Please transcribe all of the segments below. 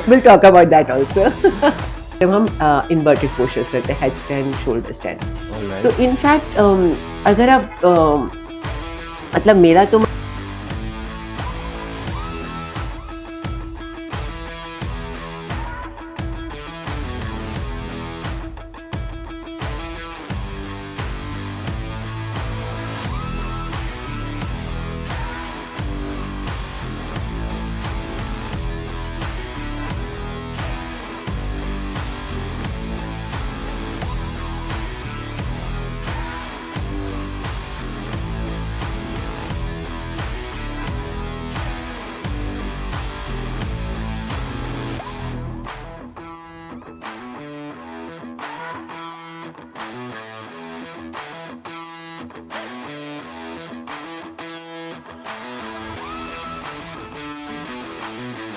We'll talk about that also. जब हम inverted postures करते हैं, head stand, shoulder stand, Alright. तो इनफैक्ट अगर आप मतलब मेरा तो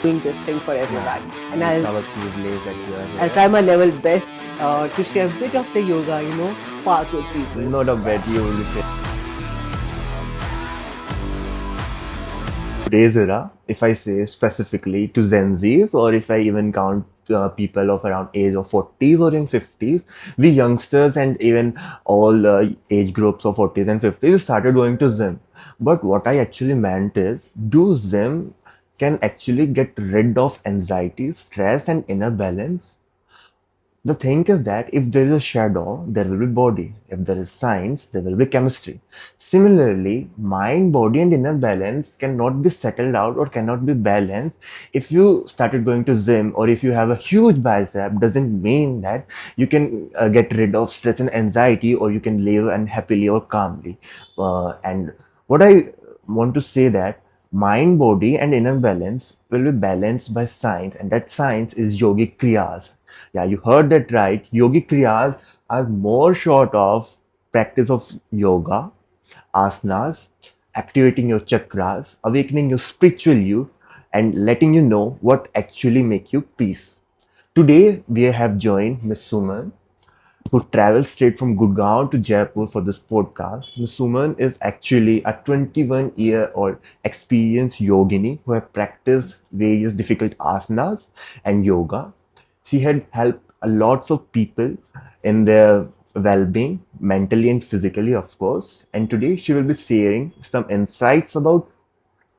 doing this thing for everyone, and It's our privilege that you are here. I'll try my level best to share a bit of the yoga, spark with people. Not a bet you will share. Today's era, if I say specifically to Gen Zs, or if I even count people of around age of 40s or in 50s, we youngsters and even all age groups of 40s and 50s started going to gym. But what I actually meant is, do gym can actually get rid of anxiety, stress, and inner balance? The thing is that if there is a shadow, there will be body. If there is science, there will be chemistry. Similarly, mind, body, and inner balance cannot be settled out or cannot be balanced. If you started going to gym or if you have a huge bicep, doesn't mean that you can get rid of stress and anxiety, or you can live unhappily or calmly. And what I want to say that mind, body, and inner balance will be balanced by science, and that science is yogic kriyas. Yeah, you heard that right. Yogic kriyas are more short of practice of yoga, asanas, activating your chakras, awakening your spiritual you, and letting you know what actually make you peace. Today we have joined Miss Suman, who traveled straight from Gurgaon to Jaipur for this podcast. Ms. Suman is actually a 21-year-old experienced yogini who have practiced various difficult asanas and yoga. She had helped a lots of people in their well-being, mentally and physically, of course. And today she will be sharing some insights about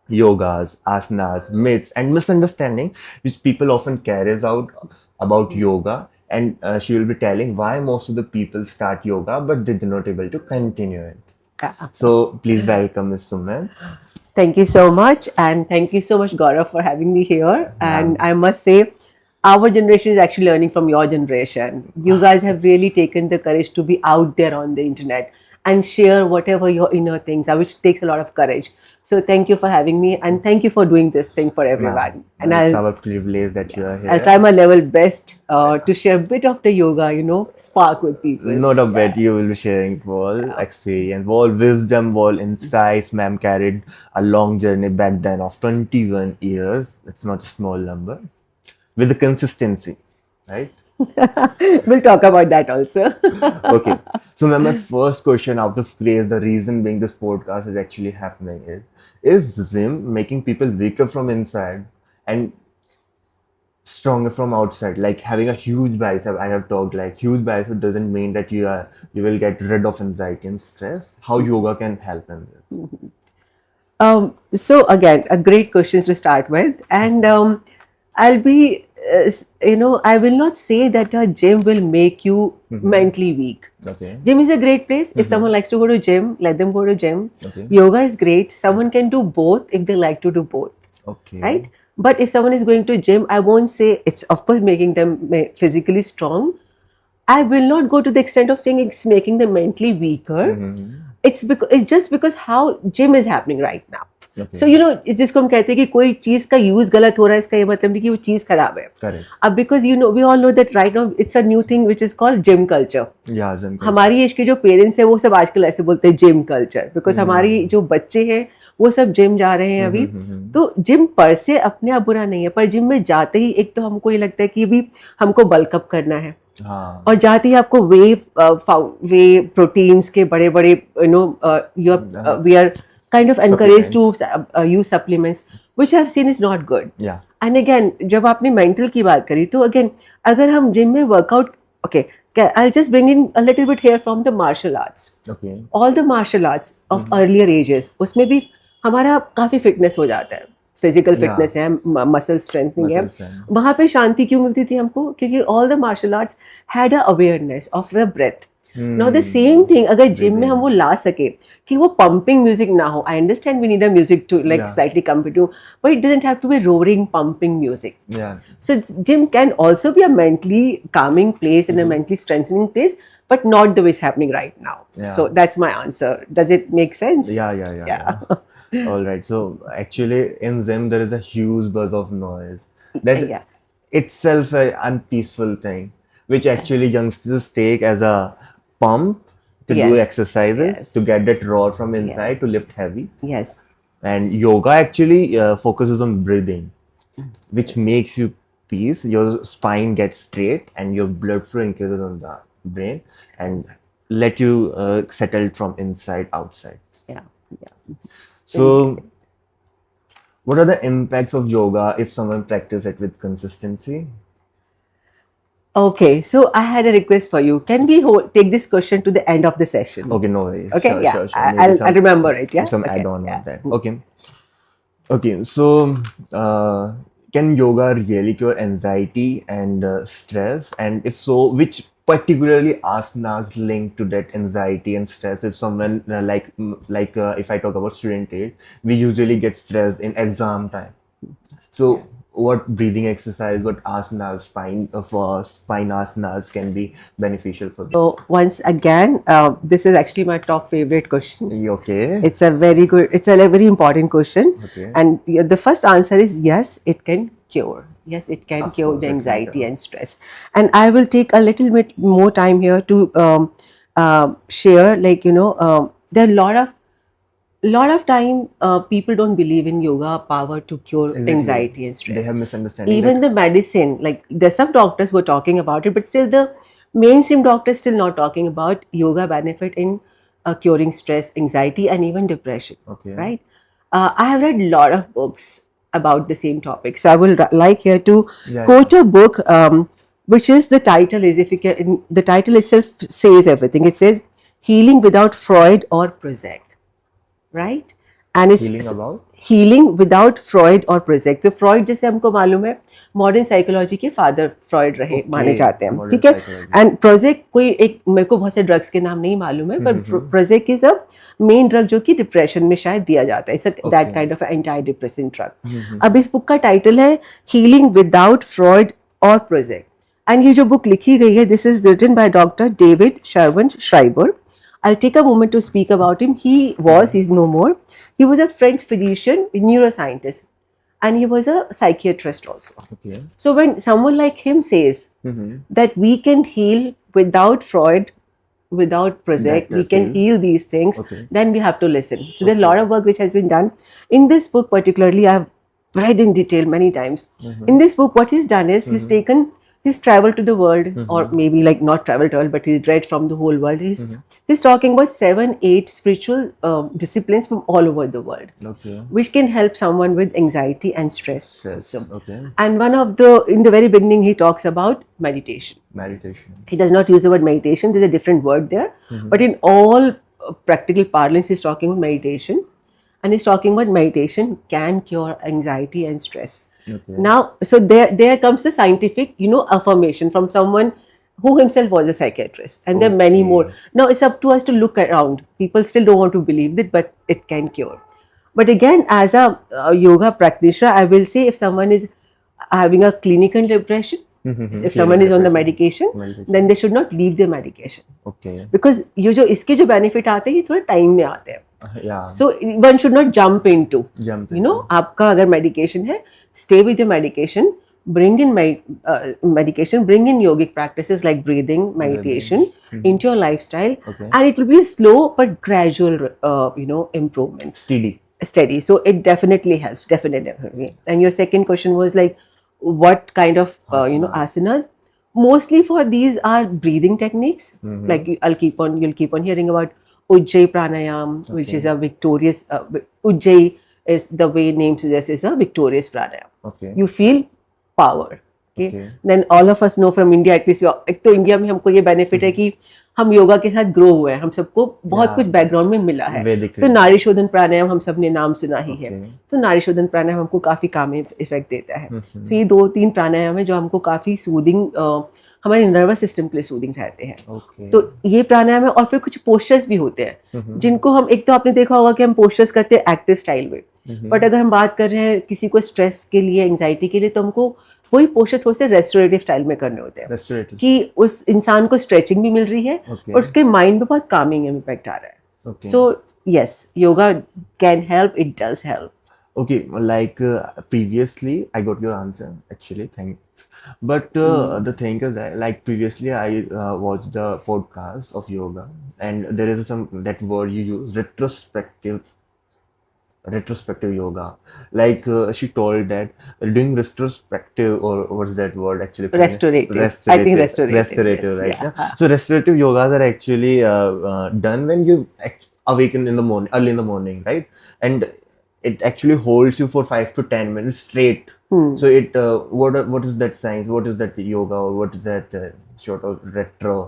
yogas, asanas, myths, and misunderstanding which people often carries out about yoga. And she will be telling why most of the people start yoga but they do not able to continue it. So please welcome Ms. Suman. Thank you so much, and thank you so much, Gaurav, for having me here. And I must say, our generation is actually learning from your generation. You guys have really taken the courage to be out there on the internet and share whatever your inner things are, which takes a lot of courage. So thank you for having me, and thank you for doing this thing for everyone. And It's our privilege that you are here. I'll try my level best to share a bit of the yoga, spark with people. Not a bet you will be sharing all experience, all wisdom, all insights. Ma'am carried a long journey back then of 21 years. It's not a small number. With the consistency, right? We'll talk about that also. Okay. So ma'am, my first question out of craze, the reason being this podcast is actually happening is gym making people weaker from inside and stronger from outside? Like having a huge bicep, I have talked, like huge bicep doesn't mean that you will get rid of anxiety and stress. How yoga can help in this? So again, a great question to start with, and I'll be, I will not say that a gym will make you mentally weak. Okay. Gym is a great place. If someone likes to go to gym, let them go to gym. Okay. Yoga is great. Someone can do both if they like to do both. Okay. Right? But if someone is going to gym, I won't say it's of course making them physically strong. I will not go to the extent of saying it's making them mentally weaker. It's just because how gym is happening right now. Okay. So जिसको हम कहते हैं कि कोई चीज का use गलत हो रहा है, इसका ये मतलब नहीं कि वो चीज खराब है. Correct. अब because we all know that right now it's a new thing which is called gym culture. Yeah, gym culture. हमारी एज के जो पेरेंट्स हैं वो सब आजकल ऐसे बोलते हैं जिम कल्चर, बिकॉज हमारी जो बच्चे हैं वो सब जिम जा रहे हैं अभी. तो जिम पर से अपने आप बुरा नहीं है, पर जिम में जाते ही एक तो हमको ये लगता है कि भी हमको बल्कअप करना है. हाँ. और जाते ही आपको वे प्रोटीन्स के बड़े बड़े we are kind of encouraged to use supplements. which I've seen is not good. Yeah. And again, जब आपने mental की बात करी तो again अगर हम जिम में workout, okay, I'll just bring in a little bit here from the martial arts. Okay. All the martial arts of earlier ages, उसमें भी हमारा काफी फिटनेस हो जाता है, फिजिकल फिटनेस है, मसल स्ट्रेंथनिंग है. Muscle strength. वहाँ पे शांति क्यों मिलती थी हमको? क्योंकि all the martial arts had a awareness of the breath. Now the same thing अगर जिम में हम वो ला सके कि वो पंपिंग म्यूजिक ना हो. I understand we need a music to like slightly competitive, but it doesn't have to be roaring pumping music. Yeah. So gym can also be a mentally calming place and a mentally strengthening place, but not the way it's happening right now. Yeah. So that's my answer. Does it make sense? Yeah. All right. So actually, in Zim, there is a huge buzz of noise. That's Yeah. itself an unpeaceful thing, which actually youngsters take as a pump to do Yes. exercises Yes. to get that roar from inside to lift heavy. Yes. And yoga actually focuses on breathing, which makes you peace. Your spine gets straight, and your blood flow increases on the brain, and let you settle from inside outside. Yeah. Yeah. So, what are the impacts of yoga if someone practices it with consistency? Okay. So I had a request for you. Can we take this question to the end of the session? Okay, no worries. Okay. Sure, Yeah. sure, sure. Maybe I'll remember it. Yeah. some Okay, add-on yeah. on that. Okay. Okay. So, can yoga really cure anxiety and stress? And if so, which particularly asanas linked to that anxiety and stress? If someone if I talk about student age, we usually get stressed in exam time. So, what breathing exercise, what asanas, spine asanas can be beneficial for them? So once again, this is actually my top favorite question. Okay. It's a very good, it's a very important question. Okay. And the first answer is yes, it can cure. Yes, it can Of cure course, the it can anxiety cure. and stress. And I will take a little bit more time here to share, like, there are a lot of time people don't believe in yoga power to cure Exactly. anxiety and stress. They have misunderstanding. Even the medicine, like there's some doctors who are talking about it, but still the mainstream doctors still not talking about yoga benefit in curing stress, anxiety, and even depression. Okay. Right? I have read a lot of books about the same topic, so I will like here to Yeah. quote a book, which is the title is, if you can, the title itself says everything. It says "Healing Without Freud or Prozac." Right? And it's Healing about? healing without Freud or Prozac. तो Freud जैसे हमको मालूम है modern psychology के father Freud रहे माने जाते हैं, modern ठीक है. psychology. एंड प्रोजेक कोई एक, मेरे को बहुत से ड्रग्स के नाम नहीं मालूम है, पर Prozac is a main drug जो कि डिप्रेशन में शायद दिया जाता है. It's that kind of anti depressant drug. अब इस बुक का टाइटल है हीलिंग विदाउट फ्रॉइड और प्रोजेक. एंड ये जो बुक लिखी गई है, this is written by doctor David Servan Schreiber. I'll take a moment to speak about him. He's no more. He was a French physician, neuroscientist, and he was a psychiatrist also. Okay. So when someone like him says that we can heal without Freud, without Prozac, That we can field. heal these things, Okay. then we have to listen. So there's a lot of work which has been done. In this book particularly, I've read in detail many times. In this book, what he's done is he's traveled to the world, or maybe like not traveled, but he's read from the whole world. He's talking about 7-8 spiritual disciplines from all over the world, Okay. which can help someone with anxiety and stress. Stress. also. Okay. And in the very beginning, he talks about meditation. Meditation. He does not use the word meditation. There's a different word there. But in all practical parlance, he's talking about meditation. And he's talking about meditation can cure anxiety and stress. Okay. Now, so there comes the scientific, affirmation from someone who himself was a psychiatrist. And there are many Okay. more. Now, it's up to us to look around. People still don't want to believe it, but it can cure. But again, as a yoga practitioner, I will say if someone is having a clinical depression, if someone is on the medication, then they should not leave the medication. Okay. Because इसके जो benefit आते हैं ये थोड़े time में आते हैं. Yeah. So one should not jump into. Jump आपका अगर medication है, stay with your medication. Bring in medication. Bring in yogic practices like breathing, meditation into your lifestyle, Okay. and it will be a slow but gradual, improvement. Steady. So it definitely helps. Definitely. And your second question was like, what kind of asanas? Mostly for these are breathing techniques. Like you'll keep on hearing about Ujjayi pranayam, which is a victorious Ujjayi is the way name suggests is a victorious pranayam. Okay. You feel power. Okay. Okay. Then all of us know from India, at least एक तो India में हमको ये benefit है कि हम योगा के साथ ग्रो हुए हैं, हम सबको बहुत Yeah. कुछ बैकग्राउंड में मिला है. Vedic तो नाड़ी शोधन प्राणायाम हम सब ने नाम सुना ही है. Okay. तो नाड़ी शोधन प्राणायाम हमको काफी काम इफेक्ट देता है. Mhm. तो ये 2-3 प्राणायाम है जो हमको काफी सूदिंग, हमारे नर्वस सिस्टम के लिए सूदिंग रहते हैं. Okay. तो ये प्राणायाम है. और फिर कुछ पोस्चर्स भी होते हैं Mhm. जिनको हम, एक तो आपने देखा होगा कि हम पोस्चर्स करते हैं एक्टिव स्टाइल में, Mhm. बट अगर हम बात कर रहे हैं किसी को स्ट्रेस के लिए, एंजाइटी के लिए, तो हमको वही पोस्चर थोड़े से रेस्टोरेटिव स्टाइल में करने होते हैं Restorative. कि उस इंसान को स्ट्रेचिंग भी मिल रही है Okay. और उसके माइंड पे बहुत कामिंग इम्पैक्ट आ रहा है. Okay. So yes, yoga can help, it does help. Okay, like previously, I got your answer actually. Thanks. But the thing is that, like previously, I watched the podcast of yoga, and there is some that word you use, retrospective yoga. Like she told that doing retrospective, or what's that word actually? Restorative. I think restorative. Restorative, Yes, right? yeah. So restorative yogas are actually done when you awaken in the morning, early in the morning, right? And it actually holds you for 5 to 10 minutes straight. So it what is that science? What is that yoga, or what is that sort of retro?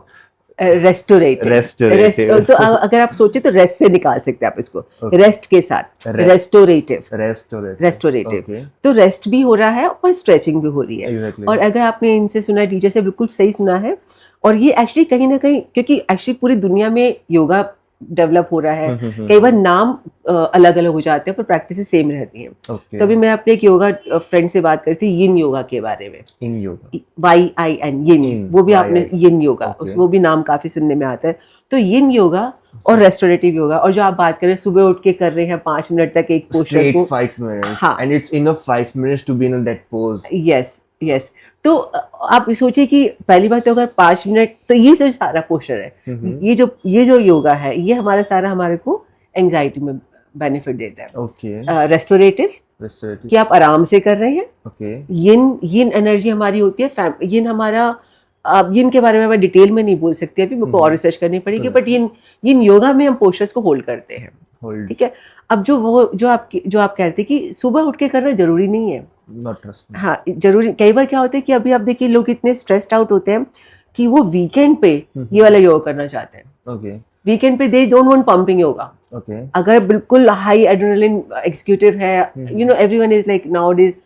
Restorative. तो अगर आप सोचे तो rest से निकाल सकते हैं आप इसको. Okay. रेस्ट के साथ रेस्टोरेटिव. Restorative. Okay. तो रेस्ट भी हो रहा है और स्ट्रेचिंग भी हो रही है. Exactly. और अगर आपने इनसे सुना है, टीचर से बिल्कुल सही सुना है. और ये एक्चुअली कहीं ना कहीं, क्योंकि एक्चुअली पूरी दुनिया में योगा डेवलप हो रहा है, कई बार नाम अलग अलग हो जाते हैं पर प्रैक्टिस सेम रहती हैं. Okay. तो अभी मैं अपने एक योगा फ्रेंड से बात कर रही थी यिन योगा के बारे में. In yoga. YIN, yin. Yin, वो भी आपने YIN. यिन योगा, Okay. वो भी नाम काफी सुनने में आता है. तो यिन योगा और रेस्टोरेटिव योगा, और जो आप बात कर रहे हैं सुबह उठ के कर रहे हैं 5 मिनट तक एक पोस्चर Straight को. 5 minutes. हाँ. And it's enough 5 minutes to be in that pose. Yes yes. तो आप सोचिए कि पहली बात तो अगर 5 मिनट, तो ये जो सारा पोस्चर है, ये जो योगा है, ये हमारा सारा हमारे को एंजाइटी में बेनिफिट देता है. Okay. Restorative Restorative. कि आप आराम से कर रहे हैं. Okay. यिन एनर्जी हमारी होती है. यिन हमारा, अब यिन के बारे में मैं डिटेल में नहीं बोल सकती अभी, मेरे को और रिसर्च करनी पड़ेगी. बट यिन योगा में हम पोस्चर्स को होल्ड करते हैं. Hold. ठीक है. अब जो आप कहते हैं कि सुबह उठ के करना जरूरी नहीं है. Not trust me. हाँ, जरूरी. कई बार क्या होता है कि अभी आप देखिए लोग इतने स्ट्रेस्ड आउट होते हैं कि वो वीकेंड पे ये वाला योगा करना चाहते हैं. Okay. वीकेंड पे they don't want pumping yoga. Okay. अगर बिल्कुल हाई एड्रेनलिन एग्जीक्यूटिव है, you know everyone is like nowadays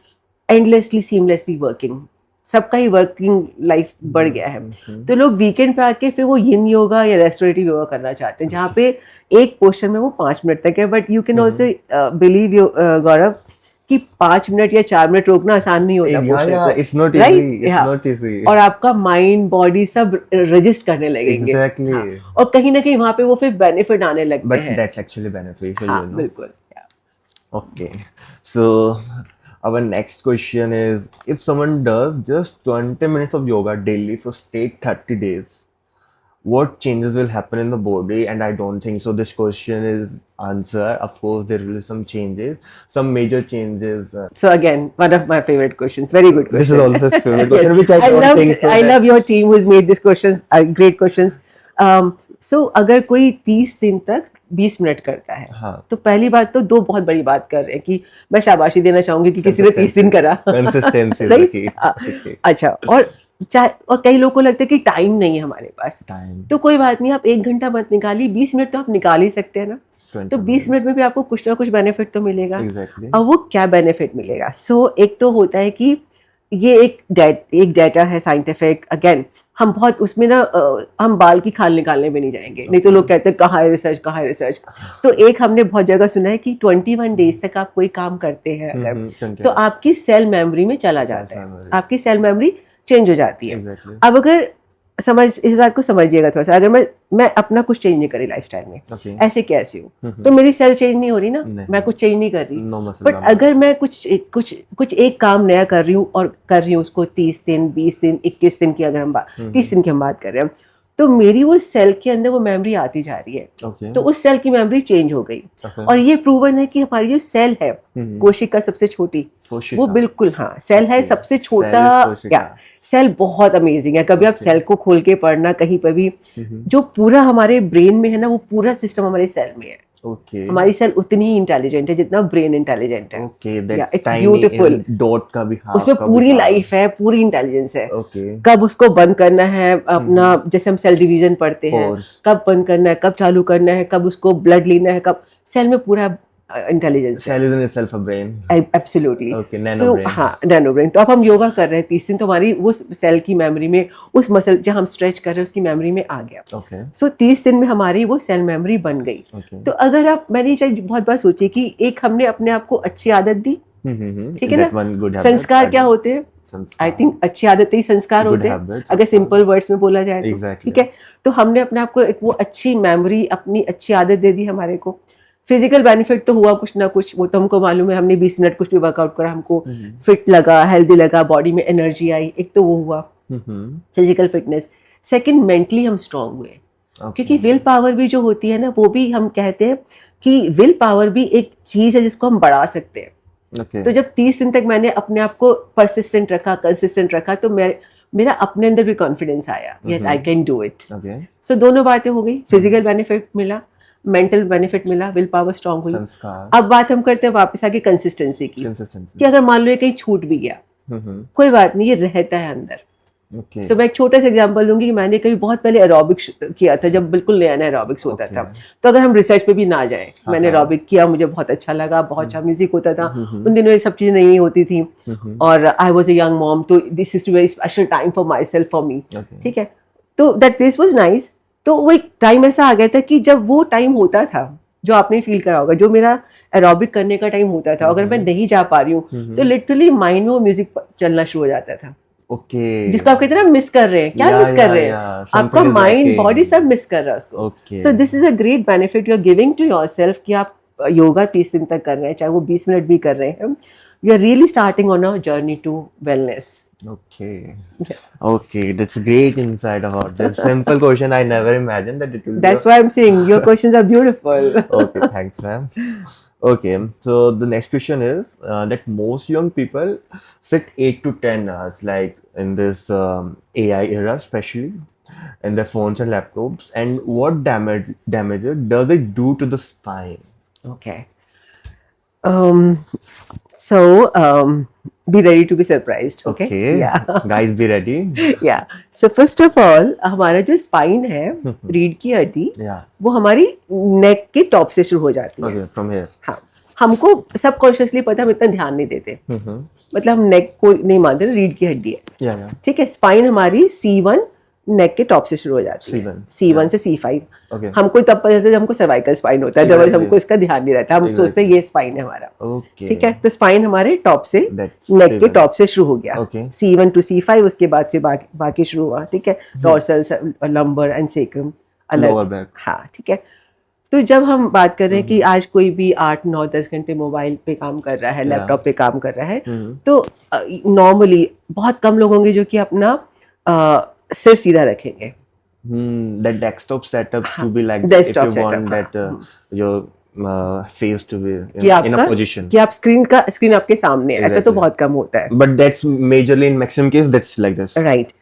endlessly seamlessly working, सबका ही वर्किंग लाइफ बढ़ गया है. तो लोग वीकेंड पे आके फिर वो यिन योगा या रेस्टोरेटिव योगा करना चाहते हैं, जहाँ पे एक पोस्चर में वो 5 मिनट तक है. But you can also believe Gaurav कि 5 मिनट या 4 मिनट रोकना आसान नहीं होता. Yeah, it's not Right? easy. It's Yeah. not easy. और आपका माइंड बॉडी सब रजिस्ट करने लगेंगे. Exactly. हाँ. और कहीं ना कहीं वहाँ पे वो फिर बेनिफिट आने लगते But हैं. that's actually beneficial, हाँ, you know. बिल्कुल. Yeah. Okay. So our next question is, if someone does just 20 minutes of yoga daily for straight 30 days, what changes will happen in the body? And I don't think so this question is answer. Of course, there will be some changes, some major changes. So again, one of my favorite questions. Very good question. This is also his favorite question, Yes. which I don't think so. I love your team who's made these questions. Great questions. So अगर कोई 30 दिन तक 20 minute करता है, हाँ. तो पहली बात तो दो बहुत बड़ी बात कर रहे हैं कि मैं शाबाशी देना चाहूंगी कि किसी ने 30 दिन करा. Consistency is Right? the key. हाँ. Okay. अच्छा. और कई लोगों को लगता है कि टाइम नहीं है हमारे पास. Time. तो कोई बात नहीं, आप 1 घंटा मत निकालिए, 20 मिनट तो आप निकाल ही सकते हैं ना. 20 तो 20 मिनट में भी आपको कुछ ना कुछ बेनिफिट तो मिलेगा. Exactly. अब वो क्या बेनिफिट मिलेगा? सो एक तो होता है कि ये एक डेटा है साइंटिफिक. अगेन हम बहुत उसमें ना हम बाल की खाल निकालने में नहीं जाएंगे. नहीं तो लोग कहते हैं कहाँ है रिसर्च. तो एक हमने बहुत जगह सुना है कि 21 डेज तक आप कोई काम करते हैं अगर, तो आपकी सेल मेमोरी में चला जाता है. आपकी सेल मेमोरी चेंज हो जाती है. Exactly. अब अगर इस बात को समझिएगा थोड़ा सा, अगर मैं अपना कुछ चेंज नहीं करी लाइफस्टाइल में, Okay. ऐसे कैसे हूँ, तो मेरी सेल चेंज नहीं हो रही ना. नहीं. मैं कुछ चेंज नहीं कर रही. No muscle but memory. अगर मैं कुछ एक काम नया कर रही हूँ और कर रही हूँ उसको 30 दिन 20 दिन 21 दिन की, अगर हम 30 दिन की हम बात कर रहे हैं, तो मेरी वो सेल के अंदर वो मेमोरी आती जा रही है. Okay. तो उस सेल की मेमोरी चेंज हो गई. Okay. और ये प्रूवन है कि हमारी जो सेल है, कोशिका सबसे छोटी, कोशिका. वो बिल्कुल हाँ सेल है, Okay. सबसे Cell छोटा. is कोशिका. या सेल बहुत अमेजिंग है. कभी आप सेल को खोल के पढ़ना कहीं पर भी, जो पूरा हमारे ब्रेन में है ना, वो पूरा सिस्टम हमारे सेल में है. Okay. हमारी सेल उतनी ही इंटेलिजेंट है जितना ब्रेन इंटेलिजेंट है. Okay, that Yeah, it's tiny beautiful. dot का भी half उसमें का भी पूरी half. लाइफ है, पूरी इंटेलिजेंस है. Okay. कब उसको बंद करना है अपना, जैसे हम सेल डिवीजन पढ़ते हैं, Pores. कब बंद करना है, कब चालू करना है, कब उसको ब्लड लेना है, कब, सेल में पूरा इंटेलिजेंस है. Cell is in itself a brain. Absolutely. Okay, nano तो brain. हाँ, नैनो ब्रेन. तो अब हम योगा कर रहे हैं 30 दिन, तो हमारी उस सेल की मेमोरी में, उस मसल जहाँ हम स्ट्रेच कर रहे हैं उसकी मेमोरी में आ गया. Okay. सो 30 दिन में हमारी वो सेल मेमोरी बन गई. Okay. तो अगर आप, मैंने ये चीज़ बहुत बार सोची कि एक हमने अपने आप को अच्छी आदत दी, ठीक है That ना. one good habit. संस्कार क्या होते हैं? संस्कार. आई थिंक अच्छी आदतें ही संस्कार Good होते हैं, habits, अगर सिंपल वर्ड्स में बोला जाए तो. Exactly. ठीक है. तो हमने अपने आप को एक वो अच्छी मेमोरी, अपनी अच्छी आदत दे दी हमारे को. फिजिकल बेनिफिट तो हुआ कुछ ना कुछ, वो तो हमको मालूम है. हमने 20 मिनट कुछ भी वर्कआउट करा, हमको फिट लगा, हेल्दी लगा, बॉडी में एनर्जी आई, एक तो वो हुआ फिजिकल फिटनेस. सेकंड, मेंटली हम स्ट्रांग हुए. क्योंकि विल पावर भी जो होती है ना, वो भी हम कहते हैं कि विल पावर भी एक चीज है जिसको हम बढ़ा सकते हैं. Okay. तो जब 30 दिन तक मैंने अपने आप को परसिस्टेंट रखा, कंसिस्टेंट रखा, तो मेरा अपने अंदर भी कॉन्फिडेंस आया. Yes, I can do it. Okay. सो दोनों बातें हो गई. फिजिकल बेनिफिट मिला, मेंटल बेनिफिट मिला, विल पावर स्ट्रांग हुई. संस्कार. अब बात हम करते हैं वापस आके कंसिस्टेंसी की. Consistency. कि अगर मान लो ये कहीं छूट भी गया, कोई बात नहीं, ये रहता है अंदर. Okay. सो मैं एक छोटा सा एग्जांपल दूंगी कि मैंने कभी बहुत पहले एरोबिक्स किया था, जब बिल्कुल नया नया एरोबिक्स होता था. तो अगर हम रिसर्च पे भी ना जाए, मैंने एरोबिक किया, मुझे बहुत अच्छा लगा, बहुत अच्छा म्यूजिक होता था. उन दिनों ये सब चीजें नहीं होती थी, और I was a young mom, तो this is very special time for myself, for me. ठीक है. तो दैट प्लेस वाज नाइस. तो वो एक टाइम ऐसा आ गया था कि जब वो टाइम होता था, जो आपने फील करा होगा, जो मेरा एरोबिक करने का टाइम होता था, अगर मैं नहीं जा पा रही हूँ, तो लिटरली माइंड में वो म्यूजिक चलना शुरू हो जाता था. Okay. जिसको आप कहते हैं ना मिस कर रहे हैं, क्या मिस कर रहे हैं, आपका माइंड बॉडी सब मिस कर रहा है उसको. Okay. So this is a great benefit you are giving to yourself कि आप योगा 30 दिन तक कर रहे हैं, चाहे वो 20 मिनट भी कर रहे हैं. You are really starting on a journey to wellness. Okay. Okay, that's great insight about this simple question. I never imagined that it will be. That's why I'm saying your questions are beautiful. Okay, thanks, ma'am. Okay, so the next question is that most young people sit 8 to 10 hours, like in this AI era, especially in their phones and laptops. And what damage does it do to the spine? Okay. Be ready to be surprised. Okay. Yeah. Guys, be ready. Yeah. So first of all, हमारा जो spine है, रीढ़ की हड्डी, Yeah. वो हमारी नेक के top से शुरू हो जाती है. Okay, from here. हाँ, हमको सबकॉन्शियसली पता, हम इतना ध्यान नहीं देते. मतलब हम नेक को नहीं मानते, रीढ़ की हड्डी है. Yeah, yeah. ठीक है. स्पाइन हमारी C1 नेक के टॉप से शुरू हो जाती है. C1. C1 से C5. Okay. हमको तब पता चलता है जब हमको सर्वाइकल स्पाइन होता है, जब Exactly. हमको इसका ध्यान नहीं रहता, हम Exactly. सोचते हैं ये स्पाइन है हमारा. Okay. ठीक है. तो स्पाइन हमारे टॉप से, That's नेक के C1. टॉप से शुरू हो गया. Okay. C1 टू C5, उसके बाद फिर बाकी शुरू हुआ. ठीक है. डॉर्सल, लंबर एंड सेक्रम अलग. Lower back. हाँ, ठीक है. तो जब हम बात कर रहे हैं कि आज कोई भी 8, 9, 10 घंटे मोबाइल पे काम कर रहा है, लैपटॉप पे काम कर रहा है, तो नॉर्मली बहुत कम लोग होंगे जो कि अपना सिर सीधा रखेंगे. That desktop setup to be like desktop if you want setup, that your face to be कि in a आपका, position. कि आप स्क्रीन आपके सामने है. ऐसा तो Exactly. बहुत कम होता है. But that's majorly in maximum case that's like this. Right.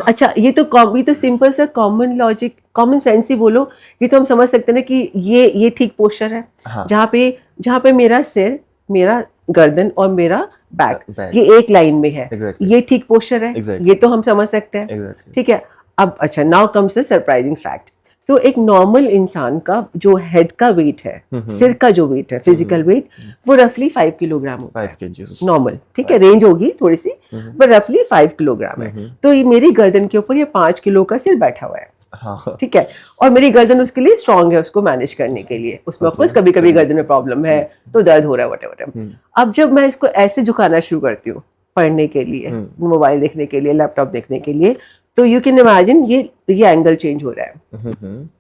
अच्छा, ये तो सिंपल सा कॉमन लॉजिक, कॉमन सेंस ही बोलो, ये तो हम समझ सकते हैं ना कि ये ठीक पोस्चर है. हाँ. जहाँ पे मेरा सिर, मेरा गर्दन और मेरा बैक, Back. ये एक लाइन में है. Exactly. ये ठीक पोस्चर है. Exactly. ये तो हम समझ सकते हैं. Exactly. ठीक है. अब अच्छा, now comes a surprising fact. So एक नॉर्मल इंसान का जो हेड का वेट है, सिर का जो वेट है, फिजिकल वेट, वो रफली 5 किलोग्राम होता है. 5 kgs. नॉर्मल. ठीक है. रेंज होगी थोड़ी सी, बट रफली 5 किलोग्राम है. तो ये मेरी गर्दन के ऊपर ये 5 किलो का सिर बैठा हुआ है. हाँ. ठीक है. और मेरी गर्दन उसके लिए स्ट्रांग है, उसको मैनेज करने के लिए. उसमें ऑफकोर्स कभी कभी गर्दन में प्रॉब्लम है, तो दर्द हो रहा है, व्हाटएवर. अब जब मैं इसको ऐसे झुकाना शुरू करती हूँ, पढ़ने के लिए, मोबाइल देखने के लिए, लैपटॉप देखने के लिए, तो यू कैन इमेजिन ये एंगल चेंज हो रहा है.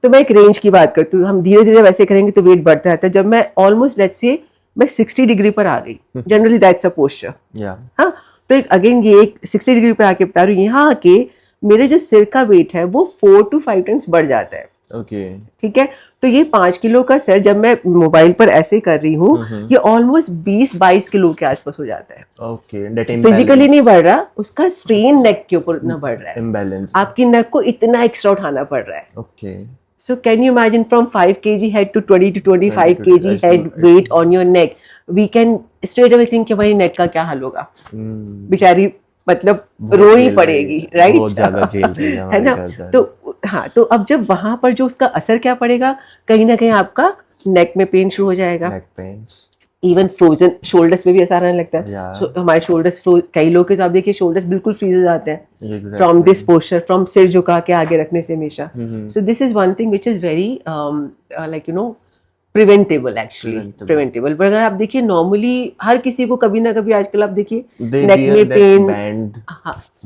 तो मैं एक रेंज की बात करती हूँ. हम धीरे धीरे वैसे करेंगे तो वेट बढ़ता रहता है. जब मैं ऑलमोस्ट लेट्स से मैं 60 डिग्री पर आ गई, generally that's a posture. Yeah. हाँ. तो एक अगेन ये एक 60 डिग्री पे आके बता रही हूँ, यहाँ आके मेरे जो सिर का वेट है वो 4 to 5 टाइम्स बढ़ जाता है. Okay. ठीक है. तो ये 5 किलो का सिर जब मैं मोबाइल पर ऐसे कर रही हूँ, ये ऑलमोस्ट 20-22 किलो के आसपास हो जाता है. Okay. That फिजिकली नहीं बढ़ रहा, उसका स्ट्रेन नेक के ऊपर इतना बढ़ रहा है. imbalance. आपकी नेक को इतना एक्स्ट्रा उठाना पड़ रहा है. Okay. So can you imagine from 5 kg head to 20 to 25 20 to kg 25 head weight on your neck? We can straight away think कि हमारी neck का क्या हाल होगा, बेचारी मतलब बहुत रो ही झेल रही पड़ेगी, है, राइट? बहुत ज्यादा झेल रही है है हमारी ना? गर्दन। तो हाँ, तो अब जब वहां पर जो उसका असर क्या पड़ेगा, कहीं ना कहीं आपका नेक में पेन शुरू हो जाएगा, नेक पेन्स, इवन फ्रोजन शोल्डर्स में भी ऐसा आने लगता है। या हमारे शोल्डर्स कई लोग के तो आप देखिए शोल्डर्स बिल्कुल फ्रीज हो जाते हैं from this exactly. Posture, from सिर झुका के आगे रखने से हमेशा। सो this is one thing which is very like preventable, actually Preventable. Preventable. पर अगर आप देखिए नॉर्मली हर किसी को कभी ना कभी आजकल आप देखिए They नेक wear में that pain, band,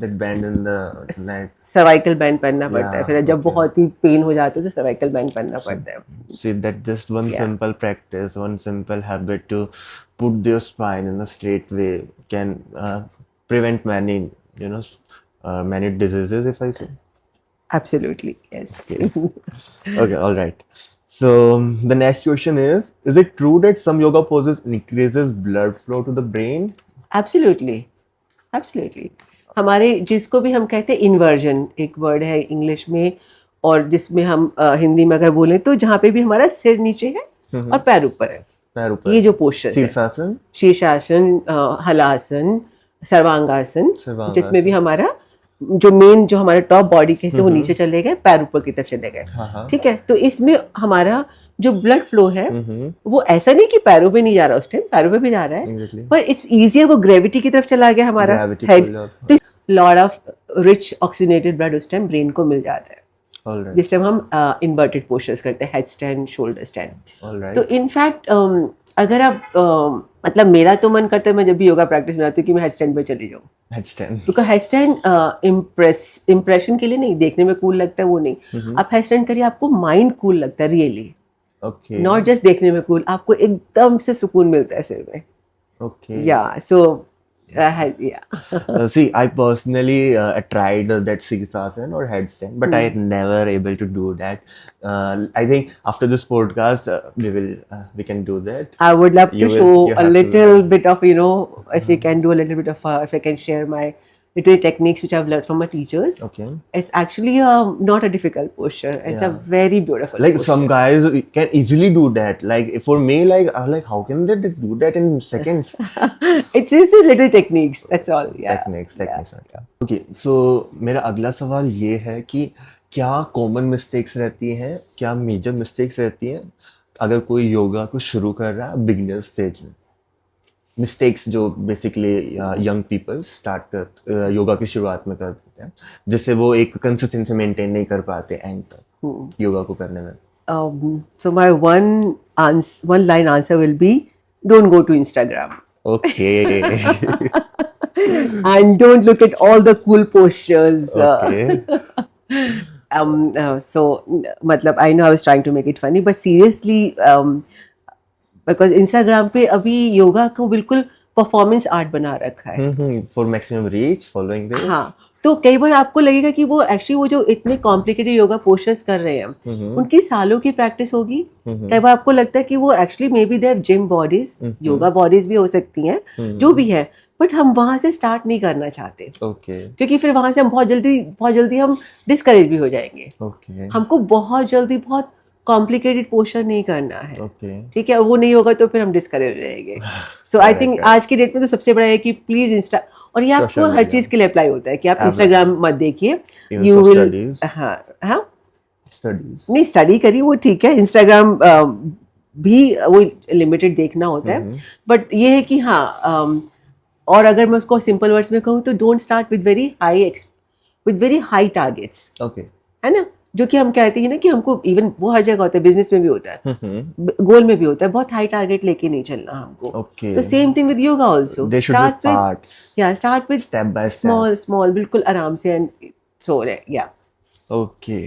that band in the neck. Cervical band पहनना पड़ता है, Yeah, फिर जब okay. बहुत ही पेन हो जाता है तो सर्वाइकल बैंड पहनना पड़ता है। See, that just one Yeah. simple practice, one simple habit to put their spine in a straight way can prevent many, you know, many diseases, if I say. Absolutely, yes. Okay. Okay, all right. So the next question is it true that some yoga poses increases blood flow to the brain? Absolutely, absolutely. हमारे जिसको भी हम कहते हैं inversion, एक word है English में, और जिसमें हम हिंदी में अगर बोलें तो जहाँ पे भी हमारा सिर नीचे है और पैर ऊपर है, पैर ऊपर, ये जो पोस्चर्स है, शीर्षासन, शीर्षासन, हलासन, सर्वांगासन, सर्वांगासन। जिसमें भी हमारा जो मेन जो हमारा टॉप बॉडी के हिस्से वो नीचे चले गए, पैर ऊपर की तरफ चले गए, हाँ। ठीक है? तो इसमें हमारा जो ब्लड फ्लो है वो ऐसा नहीं कि पैरों पे नहीं जा रहा, उस टाइम पैरों पे भी जा रहा है, Exactly. पर इट्स इजियर, वो ग्रेविटी की तरफ चला गया हमारा Gravity हेड, pull up. तो lot of rich oxygenated blood उस टाइम ब्रेन को मिल जाता है, All right. जिस टाइम हम इन्वर्टेड पोस्चर्स करते हैं, head stand, shoulder stand. All right. तो इनफैक्ट अगर आप मतलब मेरा तो मन करता है मैं जब भी योगा प्रैक्टिस में आती हूँ कि मैं हेड स्टैंड पे चली जाऊँ, Headstand. Because head stand impression के लिए नहीं, देखने में कूल लगता है वो नहीं, आप हेड स्टैंड करिए आपको माइंड कूल लगता है, रियली, Okay. नॉट जस्ट देखने में कूल, आपको एकदम से सुकून मिलता है सिर में। Okay. या सो या See, I personally tried that Sirsasana or headstand, but I never able to do that. I think after this podcast, we can do that. I would love You to will- show you a have to little learn. bit of, if we can do a little bit of, if I can share my little techniques which I've learned from my teachers. Okay. It's actually not a difficult posture. It's a Yeah. very beautiful Like posture. some guys can easily do that. Like for me, like I'm like, how can they do that in seconds? It's just a little techniques. That's all. Yeah. Techniques. Okay, so मेरा अगला सवाल ये है कि क्या common mistakes रहती हैं, क्या मेजर मिस्टेक्स रहती हैं अगर कोई योगा को शुरू कर रहा है बिगिनर स्टेज में? मिस्टेक्स जो बेसिकली यंग पीपल स्टार्ट कर योगा की शुरुआत में कर देते हैं, जिससे वो एक कंसिस्टेंसी मेंटेन नहीं कर पाते एंड तक योगा को करने में। So my one line answer will be, don't go to Instagram. Okay. And don't look at all the cool postures. Okay. So मतलब I know I was trying to make it funny, but seriously, because Instagram पे अभी योगा को बिल्कुल performance art बना रखा है। For maximum reach, following this. हाँ, तो कई बार आपको लगेगा कि वो एक्चुअली वो जो इतने कॉम्प्लिकेटेड योगा पोस्चर्स कर रहे हैं उनकी सालों की प्रैक्टिस होगी। कई बार आपको लगता है कि वो actually may be there gym bodies, yoga bodies भी हो सकती हैं, जो भी है, बट हम वहां से स्टार्ट नहीं करना चाहते, Okay. क्योंकि फिर वहां से हम बहुत जल्दी हम डिस्करेज भी हो जाएंगे। Okay. हमको बहुत जल्दी बहुत कॉम्प्लिकेटेड पोस्चर नहीं करना है, Okay. ठीक है? वो नहीं होगा तो फिर हम डिस्करेज हो जाएंगे। सो आई थिंक आज की डेट में तो सबसे बड़ा है कि प्लीज इंस्टा, और ये आपको Social हर media. चीज के लिए अप्लाई होता है कि आप Everything. इंस्टाग्राम मत देखिए, Even you for will, studies. हाँ Studies. नहीं स्टडी करिए वो ठीक है, इंस्टाग्राम भी वो लिमिटेड देखना होता है, बट ये है कि हाँ, और अगर मैं उसको सिंपल वर्ड्स में कहूँ तो don't start with very high targets, Okay. है ना? जो कि हम कहते हैं ना कि हमको, इवन वो हर जगह होता है, बिजनेस में भी होता है, गोल में भी होता है, बहुत हाई टारगेट लेके नहीं चलना हमको। Okay. तो same thing with yoga also, They should be parts. Start with Step by step. Small बिल्कुल आराम से, एंड सो या Okay.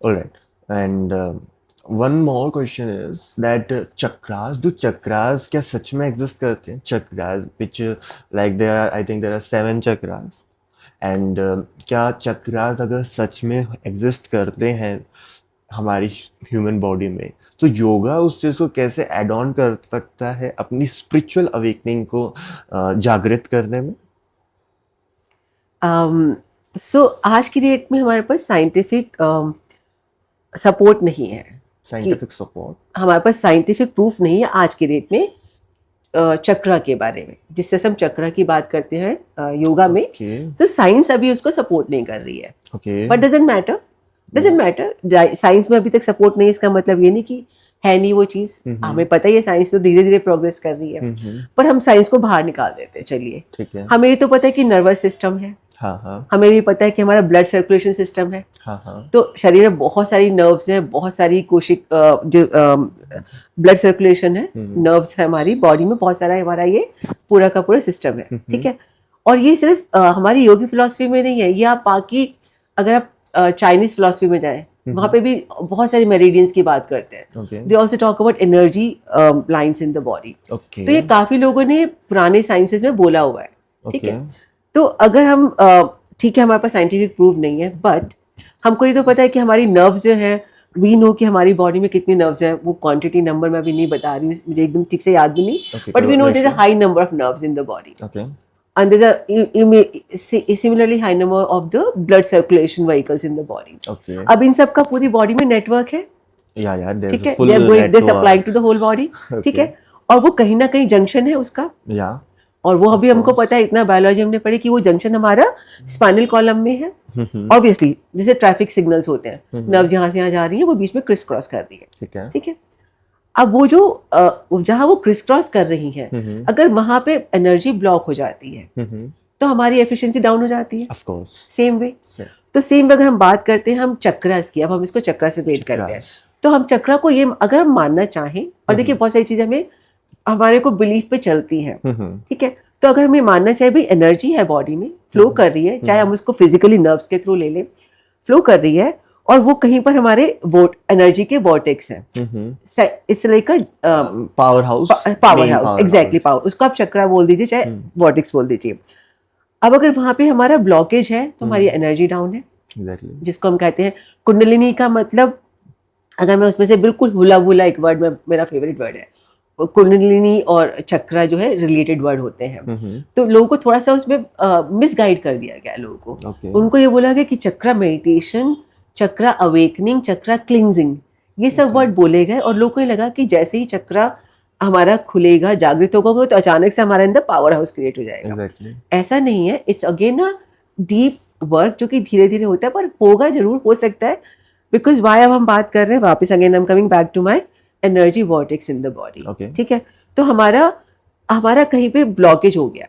All right. And one more question is that chakras, do chakras क्या सच में exist करते हैं? Chakras, which like I think there are 7 chakras. And क्या चक्रास अगर सच में exist करते हैं हमारी ह्यूमन बॉडी में, तो योगा उस चीज़ को कैसे एड ऑन कर सकता है अपनी स्पिरिचुअल अवेकनिंग को जागृत करने में? सो आज की डेट में हमारे पास साइंटिफिक सपोर्ट नहीं है, साइंटिफिक सपोर्ट, हमारे पास साइंटिफिक प्रूफ नहीं है आज की डेट में चक्रा के बारे में, जिससे हम चक्रा की बात करते हैं योगा में, तो साइंस अभी उसको सपोर्ट नहीं कर रही है। बट डजंट मैटर, साइंस में अभी तक सपोर्ट नहीं है, इसका मतलब ये नहीं कि है नहीं वो चीज। हमें पता ही है साइंस तो धीरे धीरे प्रोग्रेस कर रही है, पर हम साइंस को बाहर निकाल देते हैं। चलिए, ठीक है, हमें ये तो पता है कि नर्वस सिस्टम है, हाँ, हमें भी पता है कि हमारा ब्लड सर्कुलेशन सिस्टम है, हाँ, तो शरीर में बहुत सारी नर्व्स हैं, बहुत सारी जो ब्लड सर्कुलेशन है, नर्व्स है हमारी बॉडी में, बहुत सारा हमारा ये पूरा का पूरा सिस्टम है, ठीक है। और ये सिर्फ हमारी योगी फिलॉसफी में नहीं है, ये आप बाकी अगर आप चाइनीज फिलॉसफी में जाएं, वहाँ पे भी बहुत सारी मेरिडियंस की बात करते हैं। They also talk about energy lines in the body. तो ये काफी लोगों ने पुराने साइंसेस में बोला हुआ है, ठीक है। तो अगर हम ठीक है, हमारे पास साइंटिफिक प्रूफ नहीं है, बट हमको ये तो पता है कि हमारी नर्व्स जो हैं, वी नो कि हमारी बॉडी में कितनी नर्व्स हैं, वो क्वांटिटी नंबर मैं अभी नहीं बता रही हूँ, मुझे एकदम ठीक से याद भी नहीं, but we know there is a high number of nerves in the body, and there's a similarly high number of the blood circulation vehicles in the body. अब इन सब का पूरी बॉडी में नेटवर्क है, ठीक है, they're supplying to the whole body, ठीक है, और वो कहीं ना कहीं जंक्शन है उसका, और वो अभी हमको पता है, इतना बायोलॉजी हमने पढ़ी कि वो जंक्शन हमारा स्पाइनल कॉलम में है। ऑब्वियसली जैसे ट्रैफिक सिग्नल्स होते हैं, नर्व्स यहाँ से यहाँ जा रही है, वो बीच में क्रिस क्रॉस कर रही है, ठीक है। अब वो जो जहाँ वो क्रिस क्रॉस कर रही है, अगर वहां पे एनर्जी ब्लॉक हो जाती है तो हमारी एफिशिएंसी डाउन हो जाती है, ऑफ कोर्स, सेम वे। तो सेम वे अगर हम बात करते हैं हम चक्रास की, अब हम इसको चक्रा से रिलेट करते हैं, तो हम चक्रा को ये अगर हम मानना चाहें, और देखिए बहुत सारी चीजें हमें हमारे को बिलीफ पे चलती हैं, ठीक है, तो अगर हमें मानना चाहिए भाई एनर्जी है बॉडी में, फ्लो कर रही है, चाहे हम उसको फिजिकली नर्व्स के थ्रू ले लें, फ्लो कर रही है, और वो कहीं पर हमारे एनर्जी के वॉर्टेक्स हैं, it's like a power house, exactly power, उसको आप चक्रा बोल दीजिए, चाहे वॉर्टेक्स बोल दीजिए। अब अगर वहां पे हमारा ब्लॉकेज है तो हमारी एनर्जी डाउन है, जिसको हम कहते हैं कुंडलिनी का मतलब, अगर मैं उसमें से बिल्कुल हुला बुला एक वर्ड में, मेरा फेवरेट वर्ड है, कुंडलिनी और चक्रा जो है रिलेटेड वर्ड होते हैं, तो लोगों को थोड़ा सा उसमें मिसगाइड कर दिया गया लोगों को। उनको ये बोला गया कि चक्रा मेडिटेशन, चक्रा अवेकनिंग, चक्रा क्लिंजिंग, ये सब वर्ड बोले गए, और लोगों को ये लगा कि जैसे ही चक्रा हमारा खुलेगा, जागृत होगा, तो अचानक से हमारे अंदर पावर हाउस क्रिएट हो जाएगा। ऐसा नहीं है, it's again a deep work जो कि धीरे धीरे होता है, पर होगा जरूर, हो सकता है, बिकॉज वाई अब हम बात कर रहे हैं वापस, again I am coming back to my energy vortex in the body, ठीक है। तो हमारा कहीं पे ब्लॉकेज हो गया।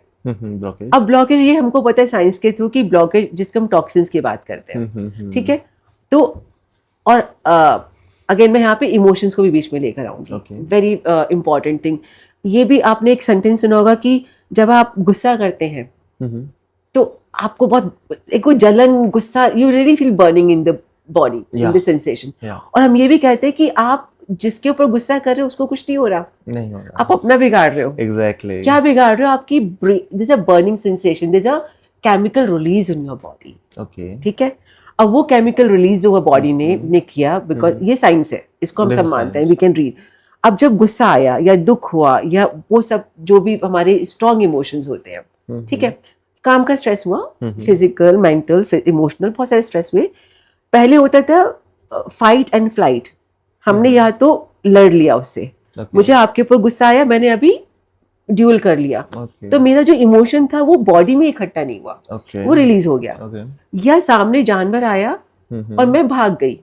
अब ब्लॉकेज ये हमको पता है साइंस के थ्रू कि ब्लॉकेज, जिसको हम टॉक्सिन्स की बात करते हैं, ठीक है। तो और अगेन मैं यहाँ पे इमोशंस को भी बीच में लेकर आऊंगी, वेरी इंपॉर्टेंट थिंग। ये भी आपने एक सेंटेंस सुना होगा कि जब आप गुस्सा करते हैं तो आपको बहुत एक जलन, गुस्सा, you really feel burning in the body, in the sensation. और हम ये भी कहते हैं कि आप जिसके ऊपर गुस्सा कर रहे हो उसको कुछ नहीं हो रहा, आप अपना बिगाड़ रहे हो। एग्जैक्टली क्या बिगाड़ रहे हो? आपकी there is a burning sensation, there is a chemical release in your body, ठीक है। अब वो केमिकल रिलीज जो बॉडी ने किया, बिकॉज ये साइंस है, इसको हम सब मानते हैं, वी कैन रीड। अब जब गुस्सा आया या दुख हुआ या वो सब जो भी हमारे स्ट्रॉन्ग इमोशंस होते हैं, ठीक है, काम का स्ट्रेस हुआ, फिजिकल, मेंटल, इमोशनल, बहुत सारे स्ट्रेस हुए। पहले होता था फाइट एंड फ्लाइट, हमने या तो लड़ लिया उससे, मुझे आपके ऊपर गुस्सा आया, मैंने अभी ड्यूल कर लिया, तो मेरा जो इमोशन था वो बॉडी में इकट्ठा नहीं हुआ, वो रिलीज हो गया। या सामने जानवर आया और मैं भाग गई,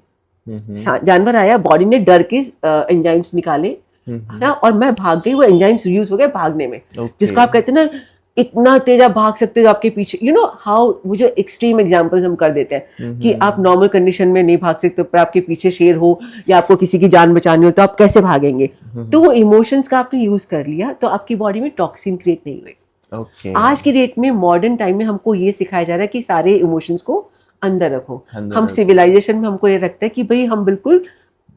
जानवर आया, बॉडी ने डर के एंजाइम्स निकाले ना, और मैं भाग गई, वो एंजाइम्स यूज हो गए भागने में, जिसको आप कहते हैं ना इतना तेज आप भाग सकते हो आपके पीछे, यू नो हाउ, वो जो एक्सट्रीम एग्जांपल्स हम कर देते हैं कि आप नॉर्मल कंडीशन में नहीं भाग सकते, पर आपके पीछे शेर हो या आपको किसी की जान बचानी हो तो आप कैसे भागेंगे। तो वो इमोशंस का आपने यूज कर लिया, तो आपकी बॉडी में टॉक्सिन क्रिएट नहीं हुए। आज की डेट में, मॉडर्न टाइम में हमको ये सिखाया जा रहा है कि सारे इमोशंस को अंदर रखो। हम सिविलाइजेशन में हमको ये रखता है कि भाई हम बिल्कुल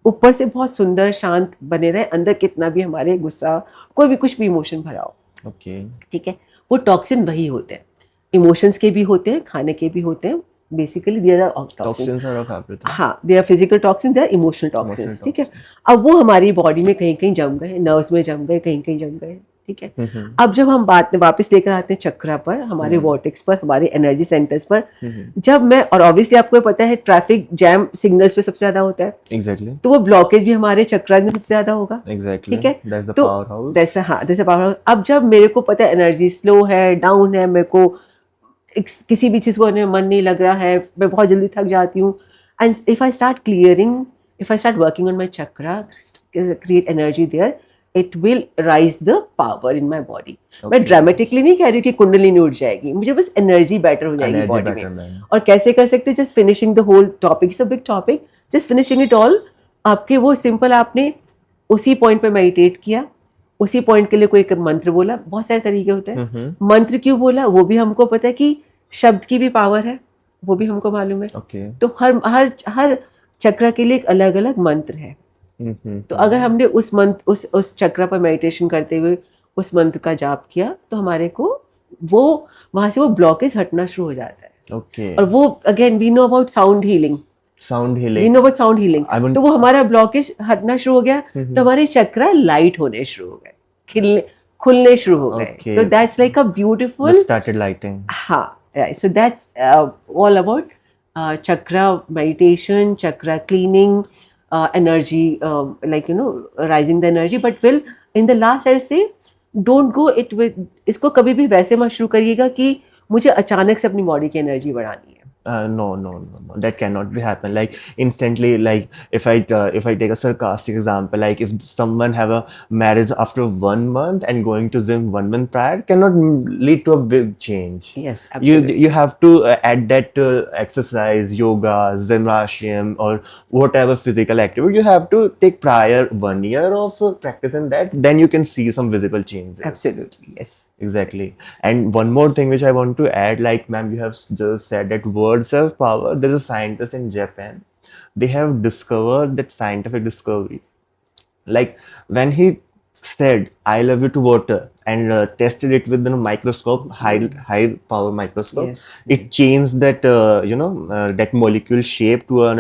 ऊपर से बहुत सुंदर शांत बने रहे, अंदर कितना भी हमारे गुस्सा, कोई भी कुछ भी इमोशन भरा हो, ठीक है, वो टॉक्सिन वही होते हैं, इमोशंस के भी होते हैं, खाने के भी होते हैं, बेसिकली देयर आर टॉक्सिन्स, हाँ, they are physical toxin, they are emotional toxins, ठीक है। अब वो हमारी बॉडी में कहीं कहीं जम गए, नर्व्स में जम गए, कहीं कहीं जम गए, ठीक है। अब जब हम बात वापस लेकर आते हैं चक्रा पर, हमारे वॉर्टेक्स पर, हमारे एनर्जी सेंटर्स पर, जब मैं, और ऑब्वियसली आपको पता है ट्रैफिक जैम सिग्नल्स पे सबसे ज्यादा होता है, एग्जैक्टली तो वो ब्लॉकेज भी हमारे चक्रास में सबसे ज्यादा होगा। एग्जैक्टली ठीक है, दैट्स द तो power house. That's power house. अब जब मेरे को पता है एनर्जी स्लो है, डाउन है, मेरे को किसी भी चीज को करने में मन नहीं लग रहा है, मैं बहुत जल्दी थक जाती हूँ, and if I start clearing, if I start working on my chakra, create energy there, it will rise the power in my body. मैं ड्रामेटिकली नहीं कह रही हूँ कि कुंडलिनी उठ जाएगी, मुझे बस एनर्जी बेटर हो जाएगी बॉडी में। और कैसे कर सकते हैं? Just finishing the whole topic, it's a big topic, just finishing it all. आपके वो सिंपल, आपने उसी पॉइंट पे मेडिटेट किया, उसी पॉइंट के लिए कोई एक मंत्र बोला, बहुत सारे तरीके होते हैं। मंत्र क्यों बोला वो भी हमको पता है कि शब्द की भी पावर है, वो भी हमको मालूम है। तो हर चक्र के लिए एक अलग अलग मंत्र है। तो अगर हमने उस मंत्र उस चक्र पर मेडिटेशन करते हुए उस मंत्र का जाप किया, तो हमारे को वो वहां से वो ब्लॉकेज हटना शुरू हो जाता है। और वो again we know about sound healing, we know about sound healing, तो वो हमारा ब्लॉकेज हटना शुरू हो गया, तो हमारे चक्र लाइट होने शुरू हो गए, खुलने शुरू हो गए। तो that's like a beautiful started lighting. हाँ, right. So that's all about chakra meditation, chakra cleaning, energy, like rising the energy. But will in the last I'll say, don't go it with, इसको कभी भी वैसे मत शुरू करिएगा कि मुझे अचानक से अपनी बॉडी की एनर्जी बढ़ानी है। No, that cannot be happen. Like instantly, like if I take a sarcastic example, like if someone have a marriage after 1 month and going to gym 1 month prior cannot lead to a big change. Yes, absolutely. You have to add that exercise, yoga, gymnasium, or whatever physical activity you have to take prior 1 year of practicing that. Then you can see some visible changes. Absolutely, yes. Exactly. And one more thing which I want to add, like ma'am, you have just said that words have power. There is a scientist in Japan. They have discovered that scientific discovery. Like when he said I love you to water and tested it with the microscope, high power microscope, Yes. it changed that that molecule shape to a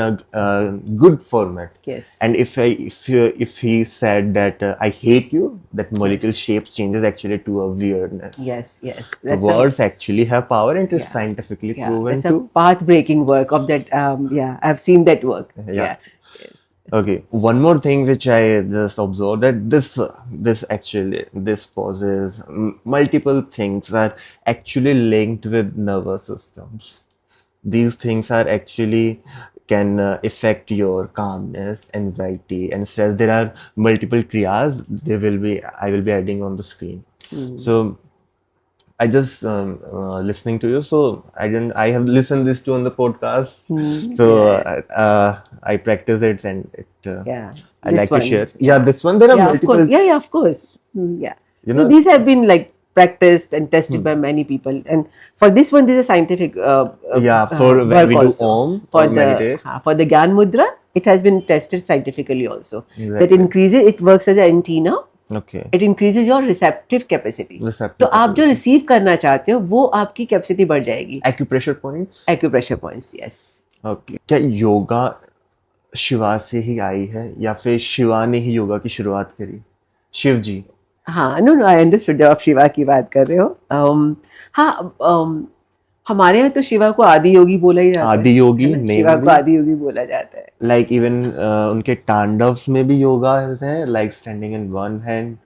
good format. Yes. And if he said that I hate you, that molecule shape changes actually to a weirdness. Yes. So words actually have power, and it is scientifically proven that's to. a path-breaking work of that. I've seen that work. Yeah. Yes. Okay, one more thing which I just observed, that this poses multiple things are actually linked with nervous systems. These things are actually can affect your calmness, anxiety, and stress. There are multiple kriyas. I will be adding on the screen. So I just listening to you. So I have listened this to on the podcast. So I practice it, and it. I like to share. Yeah, this one. There are multiple. Of course. Of course. Yeah. These have been like practiced and tested by many people, and for this one, there's a scientific. For when we do Om or meditate. For the Gyan Mudra, it has been tested scientifically also. Exactly. That increases. It works as an antenna. Okay. It increases your receptive capacity. तो आप जो receive करना चाहते हो वो आपकी capacity बढ़ जाएगी। Acupressure points. Acupressure points, yes. Okay. क्या योगा शिवा से ही आई है या फिर शिवा ने ही योगा की शुरुआत करी? शिव जी। हाँ, नो आई अंडरस्टूड जब आप शिवा की बात कर रहे हो। हाँ, हमारे यहाँ तो शिवा को आदि योगी बोला ही जाता है। आदि योगी, शिवा को आदि योगी बोला जाता है। Like even उनके तांडव्स में भी योगा है, like standing in one hand.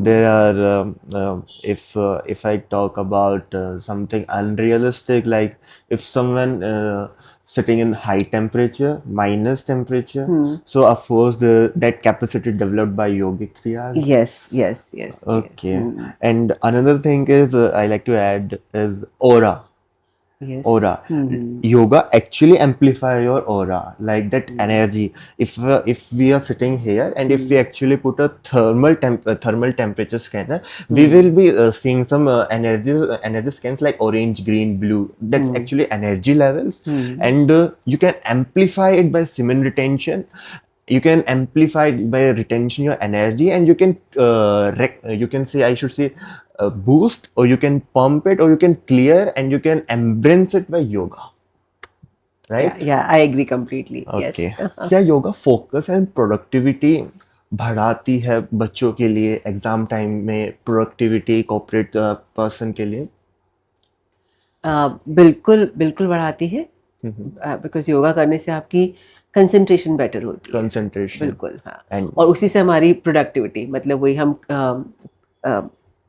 There are if I talk about something unrealistic, like if someone sitting in high temperature, minus temperature, so of course that capacity developed by yogic kriyas. Yes. Okay. And another thing is I like to add is aura. Yes. Aura. Yoga actually amplify your aura, like that energy. If we are sitting here and if we actually put a thermal temperature scanner, we will be seeing some energy scans like orange, green, blue. That's actually energy levels, and you can amplify it by semen retention. You can amplify it by retention your energy, and you can say, I should say, boost, or you can pump it, or you can clear, and you can embrace it by yoga. Right? Yeah, I agree completely. Okay. Yes. क्या yoga focus and productivity बढ़ाती है बच्चों के लिए exam time में, productivity corporate person के लिए? बिल्कुल बिल्कुल बढ़ाती है, बिकॉज योगा करने से आपकी कंसंट्रेशन बेटर होती है। कंसंट्रेशन बिल्कुल, हाँ। एंड और उसी से हमारी प्रोडक्टिविटी, मतलब वही हम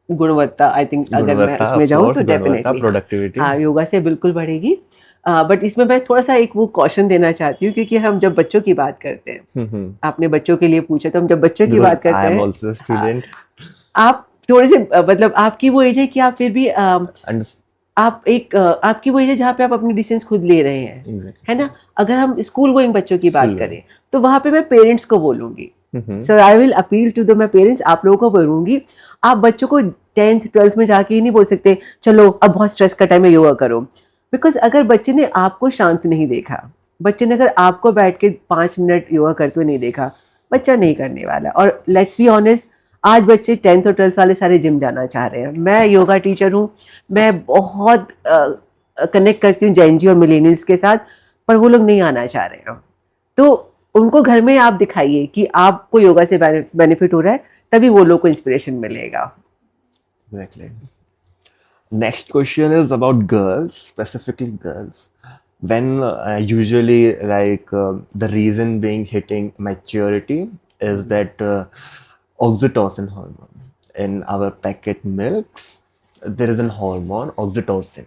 गुणवत्ता, आई थिंक अगर मैं गुणवत्ता, इसमें ऑफ जाऊँ कोर्स, तो गुणवत्ता, डेफिनेटली प्रोडक्टिविटी। हाँ, योगा से बिल्कुल बढ़ेगी। बट इसमें मैं थोड़ा सा एक वो कॉशन देना चाहती हूँ, क्योंकि हम जब बच्चों की बात करते हैं, आपने बच्चों के लिए पूछा, तो हम जब बच्चों की बात बिकॉज करते आई एम हैं, ऑल्सो हाँ, स्टूडेंट। आप थोड़े से मतलब आपकी वो एज है कि आप फिर भी आप एक आपकी वो एज है जहाँ पे आप अपनी डिसीजंस खुद ले रहे हैं, है ना। अगर हम स्कूल गोइंग बच्चों की बात School करें, तो वहाँ पे मैं पेरेंट्स को बोलूँगी, so I will appeal to the my parents, आप लोगों को बोलूँगी, आप बच्चों को 10th 12th में जाके ही नहीं बोल सकते चलो अब बहुत स्ट्रेस का टाइम है योगा करो, बिकॉज अगर बच्चे ने आपको शांत नहीं देखा, बच्चे ने अगर आपको बैठ के 5 मिनट योगा करते हुए नहीं देखा, बच्चा नहीं करने वाला। और लेट्स बी ऑनेस्ट, आज बच्चे 10th और 12th वाले सारे जिम जाना चाह रहे हैं। मैं योगा टीचर हूँ, मैं बहुत कनेक्ट करती हूँ जेन जी और मिलेनियल्स के साथ, पर वो लोग नहीं आना चाह रहे हैं। तो उनको घर में आप दिखाइए कि आपको योगा से बेनिफिट हो रहा है, तभी वो लोग को इंस्पिरेशन मिलेगा। Exactly. Next question is about girls, specifically girls. When usually the reason being hitting maturity is that oxytocin hormone in our packet milks. There is an hormone oxytocin,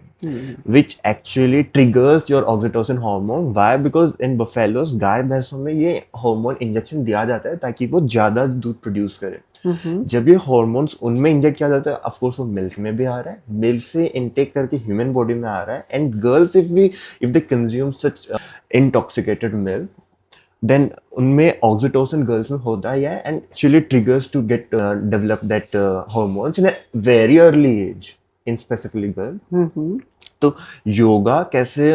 which actually triggers your oxytocin hormone. Why? Because in buffaloes, गाय भैंसों में ये hormone injection दिया जाता है ताकि वो ज्यादा दूध प्रोड्यूस करे। जब ये हॉर्मोन्स उनमें इंजेक्ट किया जाता है, ऑफ कोर्स वो मिल्क में भी आ रहा है, मिल्क से इनटेक करके ह्यूमन बॉडी में आ रहा है। And girls if they consume such intoxicated milk, then उनमें ऑक्सीटोसिन गर्ल्स में होता है and actually triggers to get develop that hormones in a very early age in specifically girl. तो योगा कैसे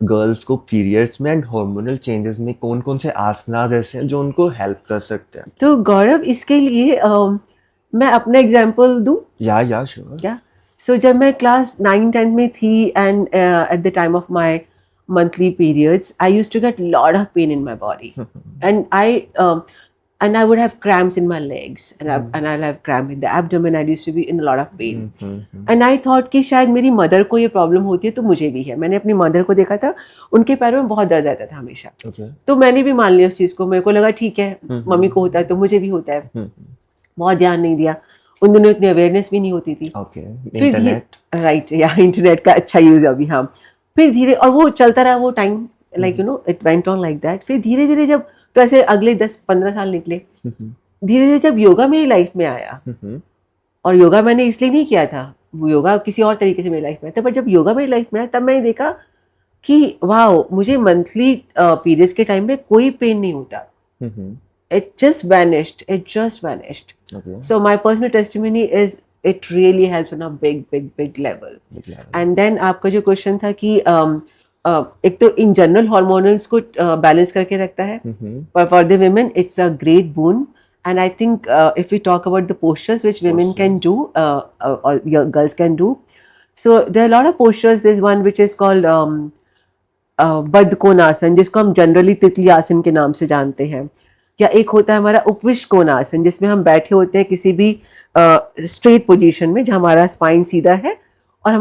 गर्ल्स को पीरियड्स में एंड हार्मोनल चेंजेस में कौन कौन से आसनास ऐसे हैं जो उनको हेल्प कर सकते हैं? तो गौरव, इसके लिए मैं अपना एग्जांपल दूं? या श्योर। क्या? सो जब मैं क्लास 9-10 में थी, and at the time of my monthly periods, I used to get a lot of pain in my body, and I would have cramps in my legs, and I'll have cramp in the abdomen. I used to be in a lot of pain, and I thought कि शायद मेरी mother को ये problem होती है तो मुझे भी है। मैंने अपनी मदर को देखा था, उनके पैरों में बहुत दर्द रहता था हमेशा। तो मैंने भी मान लिया उस चीज़ को, मेरे को लगा ठीक है, मम्मी को होता है तो मुझे भी होता है। बहुत ध्यान नहीं दिया, उन दिनों इतनी अवेयरनेस भी नहीं होती थी। इंटरनेट, राइट, या इंटरनेट का अच्छा यूज अभी। हाँ, फिर धीरे, और वो चलता रहा वो time, like it went on like that. फिर धीरे धीरे जब, तो ऐसे अगले 10-15 साल निकले, धीरे धीरे जब योगा मेरी लाइफ में आया, और योगा मैंने इसलिए नहीं किया था, वो योगा किसी और तरीके से मेरी लाइफ में आया था, पर जब योगा मेरी लाइफ में आया तब मैंने देखा कि वाह, मुझे मंथली पीरियड्स के टाइम में कोई पेन नहीं होता। It just vanished. So my personal testimony is it really helps on a big level. And then आपका जो क्वेश्चन था कि एक तो इन जनरल हॉर्मोनल्स को बैलेंस करके रखता है, पर for the women it's a great boon. And I think if we talk about the postures which women can do, or girls can do, so there are a lot of postures. There's one which is called बद्ध कोणासन, जिसको हम generally तितली आसन के नाम से जानते हैं, या एक होता है हमारा उपविष्ट कोणासन, जिसमें हम बैठे होते हैं किसी भी स्ट्रेट पोजीशन में, जहाँ हमारा स्पाइन सीधा है, और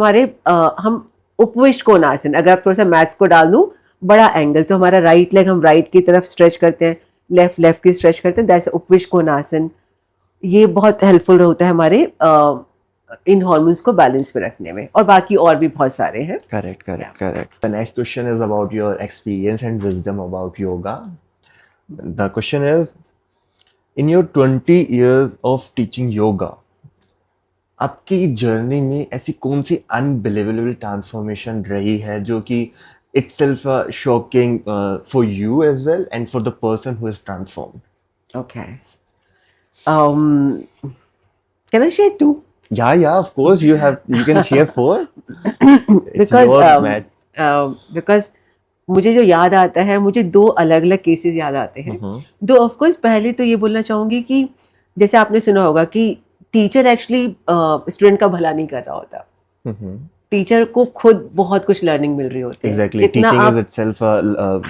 हम उपविष्ट कोणासन, अगर आप थोड़ा सा मैथ्स को डाल दूँ, बड़ा एंगल, तो हमारा राइट लेग हम राइट की तरफ स्ट्रेच करते हैं, लेफ्ट की स्ट्रेच करते हैं, दैट्स उपविष्ट कोणासन। ये बहुत हेल्पफुल होता है हमारे इन हॉर्मोन्स को बैलेंस में रखने में, और बाकी और भी बहुत सारे हैं। Correct. The next question is about your experience and wisdom about yoga. The question is, in your 20 years of teaching yoga, आपकी जर्नी में ऐसी कौन सी अनबिलीवेबल ट्रांसफॉर्मेशन रही है जो कि itself shocking for you as well and for the person who is transformed? Okay. Can I share 2? Yeah, of course you can share 4. Because मुझे जो याद आता है, मुझे 2 अलग अलग केसेस याद आते हैं। दो, ऑफ कोर्स पहले तो ये बोलना चाहूंगी कि जैसे आपने सुना होगा कि टीचर एक्चुअली स्टूडेंट का भला नहीं कर रहा होता, टीचर को खुद बहुत कुछ लर्निंग मिल रही होती है। Exactly. Teaching is itself a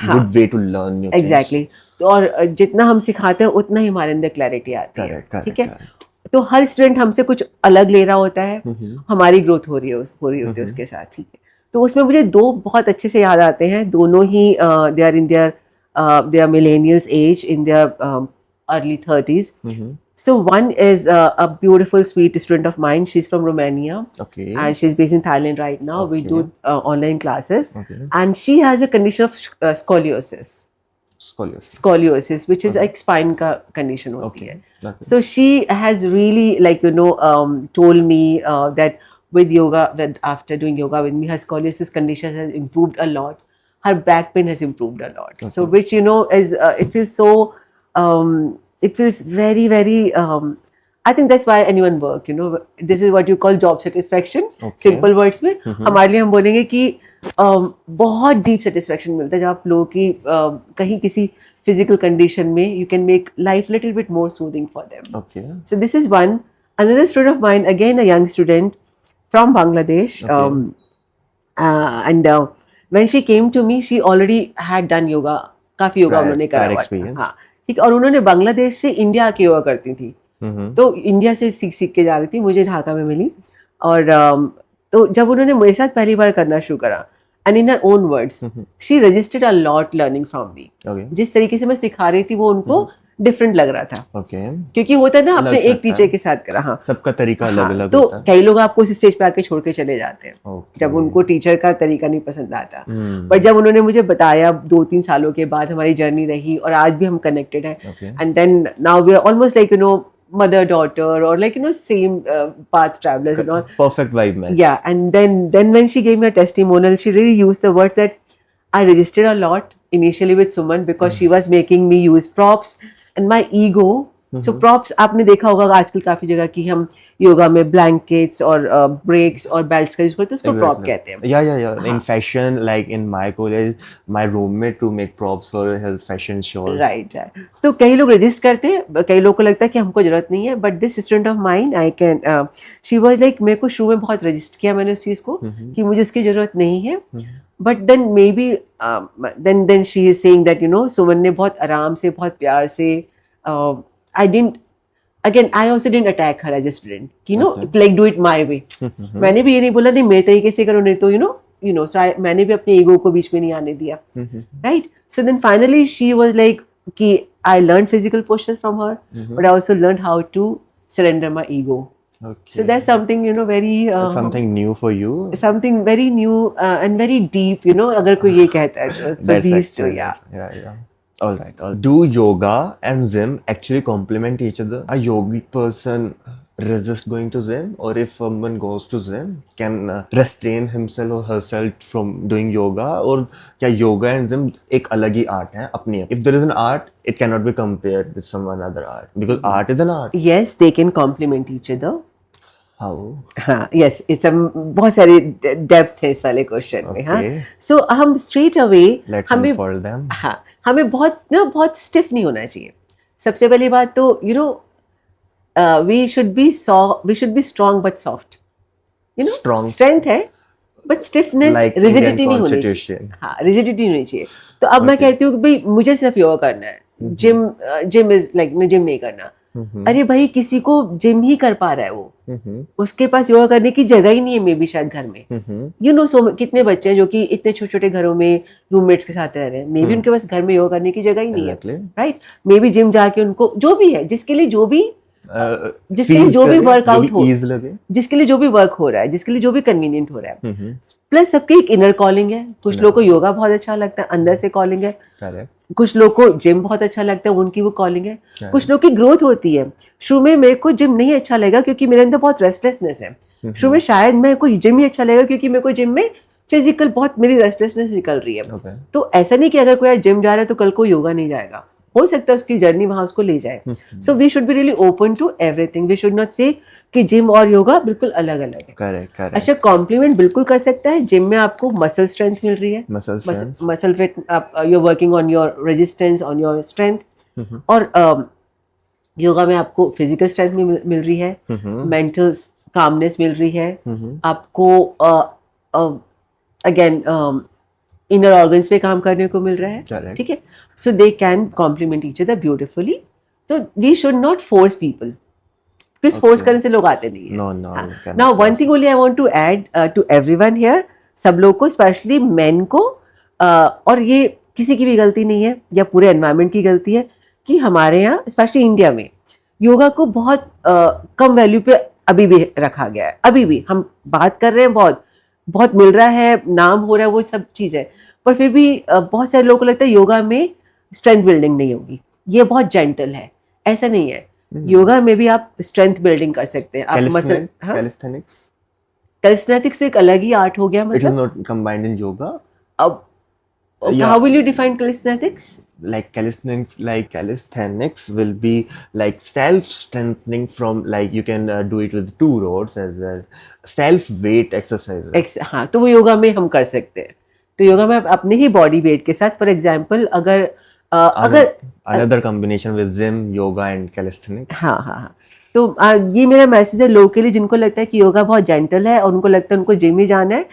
good way to learn new things. Exactly. और जितना हम सिखाते हैं उतना ही हमारे अंदर क्लैरिटी आती है, Correct, correct, ठीक है। correct. तो हर स्टूडेंट हमसे कुछ अलग ले रहा होता है, हमारी ग्रोथ हो रही होती है उसके साथ, ठीक है। तो उसमें मुझे दो बहुत अच्छे से याद आते हैं, दोनों ही they are in their millennials age, in their early 30s. So one is a beautiful, sweet student of mine. She's from Romania, Okay. and she's based in Thailand right now. We Okay. do online classes, Okay. and she has a condition of scoliosis. Scoliosis, which is like spine का condition होती है. Okay. So she has really, like, told me that with yoga, after doing yoga with me, her scoliosis condition has improved a lot. Her back pain has improved a lot. Okay. So which is it feels so. It feels very, very. I think that's why anyone work. This is what you call job satisfaction. Okay. Simple words में हमारे लिए हम बोलेंगे कि बहुत deep satisfaction मिलता है जब आप लोगों की कहीं किसी फिजिकल कंडीशन में you can make life little bit more soothing for them. Okay. So this is one. Another student of mine, again a young student from Bangladesh, and when she came to me, she already had done yoga. काफी yoga Right, उन्होंने करा prior हुआ था. experience. हाँ, ठीक. और उन्होंने बांग्लादेश से इंडिया आके योगा करती थी. तो इंडिया से सीख के जा रही थी, मुझे ढाका में मिली. और तो जब उन्होंने मेरे साथ पहली बार करना शुरू करा, and in her own words she registered a lot learning from me. Okay. जिस तरीके से मैं सिखा रही थी वो उनको डिफरेंट लग रहा था, Okay. क्योंकि होता है ना अलग अपने एक सकता टीचर है. के साथ करा. हाँ, सबका तरीका अलग अलग तो होता है. कई लोग आपको उस स्टेज पे आके छोड़ के चले जाते हैं Okay. जब उनको टीचर का तरीका नहीं पसंद आता. Hmm. बट जब उन्होंने मुझे बताया 2-3 सालों के बाद हमारी जर्नी रही और आज भी हम कनेक्टेड हैं. Okay. And then now we are almost like mother daughter, or like same path travelers and all. Perfect vibe match. Yeah, and then when she gave me a testimonial, she really used the words that I resisted a lot initially with Suman because she was making me use props and my ego. So props आपने देखा होगा आजकल काफी जगह कि हम योगा में blankets और breaks और belts का यूज करते हैं, उसको prop कहते हैं. Yeah. In fashion, like in my college, my roommate to make props for his fashion shows. Right. तो कई लोग रजिस्ट करते हैं, कई लोगों को लगता है कि हमको जरूरत नहीं है. But this student of mine, I can, she was like, मेरे को शुरू में बहुत रजिस्ट किया मैंने उस चीज को कि मुझे उसकी जरूरत नहीं है. But then maybe then she is saying that Suman ने बहुत आराम से, बहुत प्यार से, I didn't, again I also didn't attack her as a student कि like do it my way. मैंने भी ये नहीं बोला नहीं मेरे तरीके से करो, नहीं तो सो मैंने भी अपने ईगो को बीच में नहीं आने दिया. Right. So then finally she was like कि I learn physical postures from her, but I also learn how to surrender my ego. Okay. So that's something very something new for you. something very new and very deep, अगर कोई ये कहता है तो. So That's these two, excellent. Yeah. All right. Do yoga and gym actually complement each other? A yogic person resist going to gym, or if someone goes to gym, can restrain himself or herself from doing yoga, or क्या yoga and gym एक अलग ही art है अपनी? If there is an art, it cannot be compared with some other art because art is an art. Yes, they can complement each other. How? हाँ, yes, it's a बहुत सारी depth है इस वाले क्वेश्चन में. हाँ, so हम straight away Let's हमें unfold them. हाँ, हमें बहुत stiff नहीं होना चाहिए. सबसे पहली बात तो we should be strong but soft. Strong. Strength है but stiffness, Like rigidity Indian नहीं होनी चाहिए. Constitution. हाँ, rigidity नहीं होनी चाहिए. तो अब मैं कहती हूँ कि भाई मुझे सिर्फ योगा करना है, जिम इज लाइक जिम नहीं करना. अरे भाई किसी को जिम ही कर पा रहा है वो, उसके पास योगा करने की जगह ही नहीं है मे बी शायद घर में. सो कितने बच्चे हैं जो कि इतने छोटे छोटे घरों में रूममेट्स के साथ रह रहे हैं, मे बी उनके पास घर में योगा करने की जगह ही नहीं है. राइट. मे बी जिम जाके उनको जो भी है, जिसके लिए जो भी वर्कआउट हो, जिसके लिए जो भी वर्क हो रहा है, जिसके लिए जो भी कन्वीनियंट हो रहा है. प्लस सबकी एक इनर कॉलिंग है. कुछ लोगों को योगा बहुत अच्छा लगता है, अंदर से कॉलिंग है. कुछ लोग को जिम बहुत अच्छा लगता है, उनकी वो कॉलिंग है. कुछ लोग की ग्रोथ होती है. शुरू में मेरे को जिम नहीं अच्छा लगेगा क्योंकि मेरे अंदर बहुत रेस्टलेसनेस है. शुरू में शायद मेरे को जिम ही अच्छा लगेगा क्योंकि मेरे को जिम में फिजिकल बहुत मेरी रेस्टलेसनेस निकल रही है. तो ऐसा नहीं कि अगर कोई जिम जा रहा है तो कल को योगा नहीं जाएगा. हो सकता है उसकी जर्नी वहां उसको ले जाए. So we should be really open to everything. We should not say कि जिम और योगा बिल्कुल अलग अलग है. करेक्ट. अच्छा, कॉम्प्लीमेंट बिल्कुल कर सकता है. जिम में आपको मसल स्ट्रेंथ मिल रही है, muscle fit, you are working on your resistance, on your strength. और योगा में आपको फिजिकल स्ट्रेंथ मिल रही है, मेंटल कामनेस मिल रही है आपको. अगेन इनर ऑर्गन्स पे काम करने को मिल रहा है, Correct. ठीक है. So they can compliment each other beautifully. तो we should not force people, because force Okay. करने से लोग आते नहीं है. No, no, you cannot now one force thing only I want to add to everyone here, सब लोग को, स्पेशली मेन को, और ये किसी की भी गलती नहीं है या पूरे एनवायरनमेंट की गलती है कि हमारे यहाँ स्पेशली इंडिया में योगा को बहुत कम वैल्यू पे अभी भी रखा गया है. अभी भी हम बात कर रहे हैं, बहुत बहुत मिल रहा है, नाम हो रहा है, वो सब चीज़ है, पर फिर भी बहुत सारे लोगों को लगता है योगा में स्ट्रेंथ बिल्डिंग नहीं होगी, ये बहुत जेंटल है. ऐसा नहीं है. योगा में भी आप स्ट्रेंथ बिल्डिंग कर सकते हैं. आप मसल, Calisthenics. कैलिस्थेटिक्स तो एक अलग ही आर्ट हो गया. It is मतलब not combined in yoga. अब Yeah. how will you define calisthenics? Calisthenics will be like self-strengthening from, like you can do it with 2 rods as well. Self-weight exercises. हाँ, तो वो योगा में हम कर सकते हैं. तो योगा में आप अपने ही बॉडी वेट के साथ, फॉर एग्जाम्पल, अगर Another combination with gym, yoga and calisthenics. हाँ हाँ हाँ, तो ये मेरा मैसेज है लोगों के लिए जिनको लगता है कि योगा बहुत जेंटल है और उनको लगता है उनको जिम ही जाना है.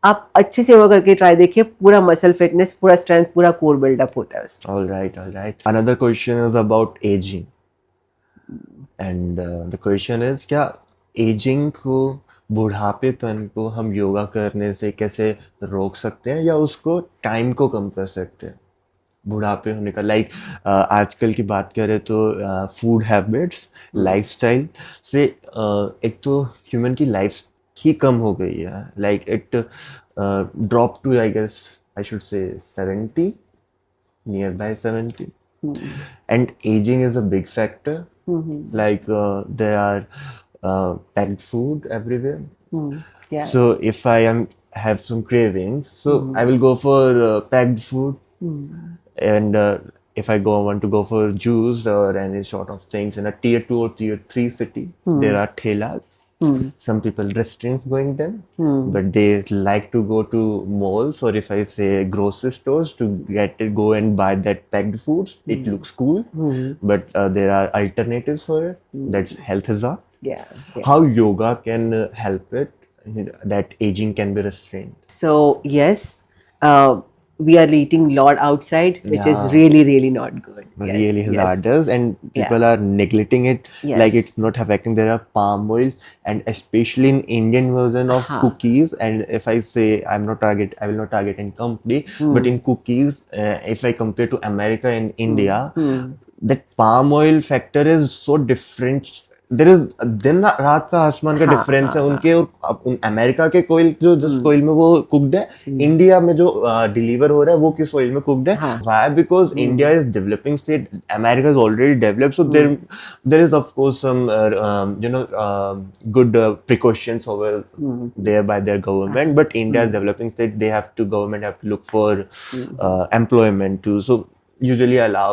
आप अच्छे से योगा करके ट्राई देखिए, पूरा मसल फिटनेस, पूरा स्ट्रेंथ, पूरा कोर बिल्डअप होता है उसमें. All right, all right. Another question is about aging. And the question is, क्या aging को, बुढ़ापेपन को हम योगा करने से कैसे रोक सकते हैं या उसको टाइम को कम कर सकते हैं? बुढ़ापे होने का, लाइक आजकल की बात करें तो फूड हैबिट्स, लाइफस्टाइल से एक तो ह्यूमन की लाइफ ही कम हो गई है. Like it drop to, I guess I should say 70, near by 70. And aging is a big factor. Like there are packed food everywhere. Yeah. So if I have some cravings, so I will go for packed food. And if I want to go for juice or any sort of things in a tier 2 or tier 3 city, there are thelas. Some people restrain going them, but they like to go to malls, or if I say grocery stores, to go and buy that packed foods. It looks cool, but there are alternatives for it. That's health hazard. Yeah. How yoga can help it, that aging can be restrained? So yes, we are eating a lot outside, which is Yeah. really not good. Really hazardous, and people are neglecting it. Yes. Like it's not affecting. There are palm oil, and especially in Indian version of cookies. And if I say I will not target any company, but in cookies, if I compare to America and India, that palm oil factor is so different. There is दिन रात का आसमान का difference है उनके और America के कोयल, जो जिस ऑयल में वो कुक्ड है, इंडिया में जो डिलीवर हो रहा है वो किस ऑयल में कुक्ड है. Why? Because India is developing state, America is already developed, so there is of course some good precautions over there by their government, but India is developing state, government have to look for employment too, so usually allow.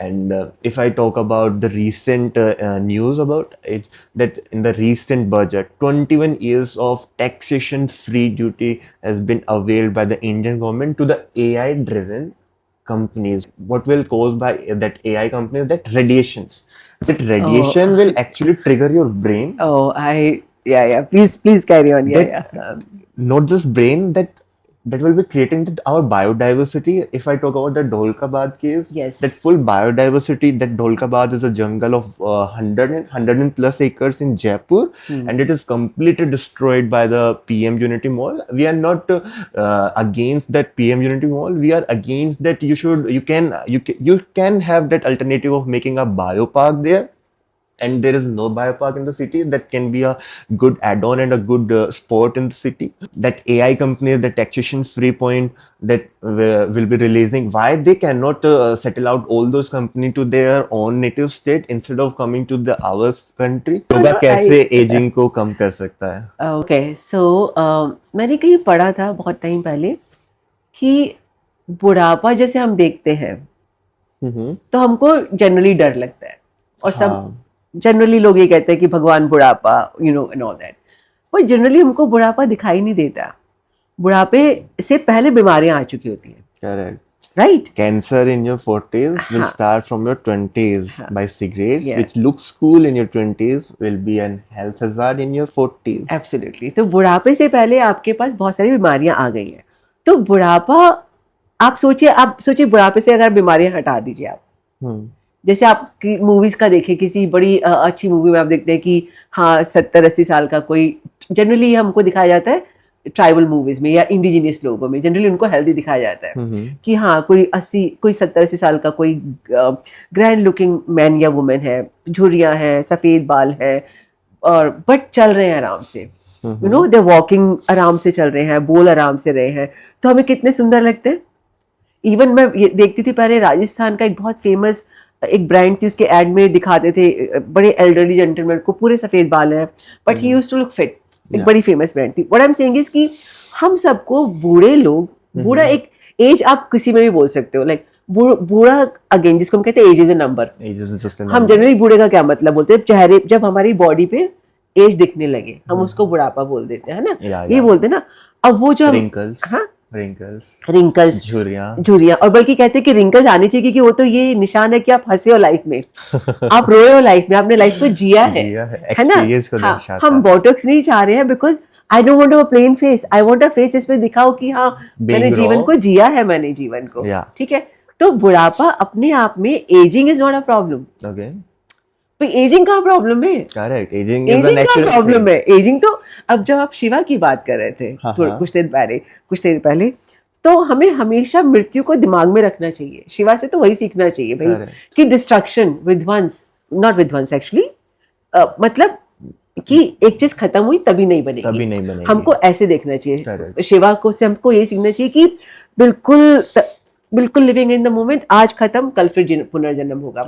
And if I talk about the recent news about it, that in the recent budget, 21 years of taxation free duty has been availed by the Indian government to the AI driven companies. What will cause by that AI companies? That radiations. That radiation will actually trigger your brain. Please carry on. Not just brain, that will be creating our biodiversity. If I talk about the Dholkabad case, yes, that full biodiversity, that Dholkabad is a jungle of 100 and plus acres in Jaipur, and it is completely destroyed by the PM Unity Mall. We are not against that PM Unity Mall. We are against that. You can have that alternative of making a biopark there. And there is no biopark in the city. That can be a good add-on and a good sport in the city. That AI companies, the taxation free point that will be releasing, why they cannot settle out all those companies to their own native state instead of coming to our country? Yoga कैसे aging को कम कर सकता है? Okay, so मैंने कहीं पढ़ा था बहुत टाइम पहले कि बुढ़ापा जैसे हम देखते हैं तो हमको जनरली डर लगता है, और सब जनरली लोग ये कहते हैं कि भगवान बुढ़ापा, एंड ऑल दैट, पर जनरली हमको बुढ़ापा दिखाई नहीं देता. बुढ़ापे से पहले बीमारियां आ चुकी होती हैं. Correct. Right? Cancer in your 40s will start from your 20s by cigarettes, which looks cool in your 20s will be an health hazard in your 40s. Absolutely. तो बुढ़ापे से पहले आपके पास बहुत सारी बीमारियां आ गई हैं. तो बुढ़ापा, आप सोचिए बुढ़ापे से अगर बीमारियां हटा दीजिए आप, जैसे आप मूवीज का देखें, किसी बड़ी अच्छी मूवी में आप देखते हैं कि हाँ 70-80 साल का कोई, जनरली हमको दिखाया जाता है ट्राइबल मूवीज में या इंडिजिनियस लोगों में, जनरली उनको हेल्दी दिखाया जाता है कि हाँ कोई 70-80 साल का कोई ग्रैंड लुकिंग मैन या वुमेन है, झुर्रियां हैं, सफेद बाल है, और बट चल रहे हैं आराम से, यू नो दे वॉकिंग, आराम से चल रहे हैं, बोल आराम से रहे हैं, तो हमें कितने सुंदर लगते हैं। इवन मैं ये देखती थी पहले, राजस्थान का एक बहुत फेमस एक ब्रांड थी, उसके एड में दिखाते थे बड़े एल्डरली जेंटलमैन को, पूरे सफेद बाल हैं, but he used to look fit. एक बड़ी फेमस ब्रांड थी। What I am saying is कि हम सबको बूढ़े लोग, बूढ़ा एक एज आप किसी में भी बोल सकते हो, लाइक बूढ़ा अगेन जिसको हम कहते हैं एज इज अ नंबर। हम जनरली बूढ़े का क्या मतलब बोलते हैं, चेहरे जब हमारी बॉडी पे एज दिखने लगे हम उसको बुढ़ापा बोल देते हैं, है ना, ये बोलते हैं ना। अब वो जो रिंकल्स, झुर्रियां, और बल्कि कहते हैं कि रिंकल्स आनी चाहिए क्योंकि वो तो ये निशान है कि आप हंसे हो लाइफ में, आप रोए हो लाइफ में, आपने लाइफ को जिया है ना। हाँ, हम बोटॉक्स नहीं चाह रहे हैं because I don't want a plain face, I want a face जिसमें दिखाओ कि हाँ मैंने जीवन को जिया है, मैंने जीवन को, ठीक है। तो बुढ़ापा अपने आप में, ageing is not a problem. Ageing का प्रॉब्लम है, करेक्ट, एजिंग का प्रॉब्लम है। एजिंग तो, अब जब आप शिवा की बात कर रहे थे कुछ देर पहले, तो हमें हमेशा मृत्यु को दिमाग में रखना चाहिए। शिवा से तो वही सीखना चाहिए भाई कि डिस्ट्रक्शन, विध्वंस, नॉट विध्वंस एक्चुअली, मतलब कि एक चीज खत्म हुई तभी नहीं बनेगी, हमको ऐसे देखना चाहिए। शिवा को से हमको ये सीखना चाहिए कि बिल्कुल लिविंग इन द मोमेंट, आज खत्म कल फिर पुनर्जन्म होगा।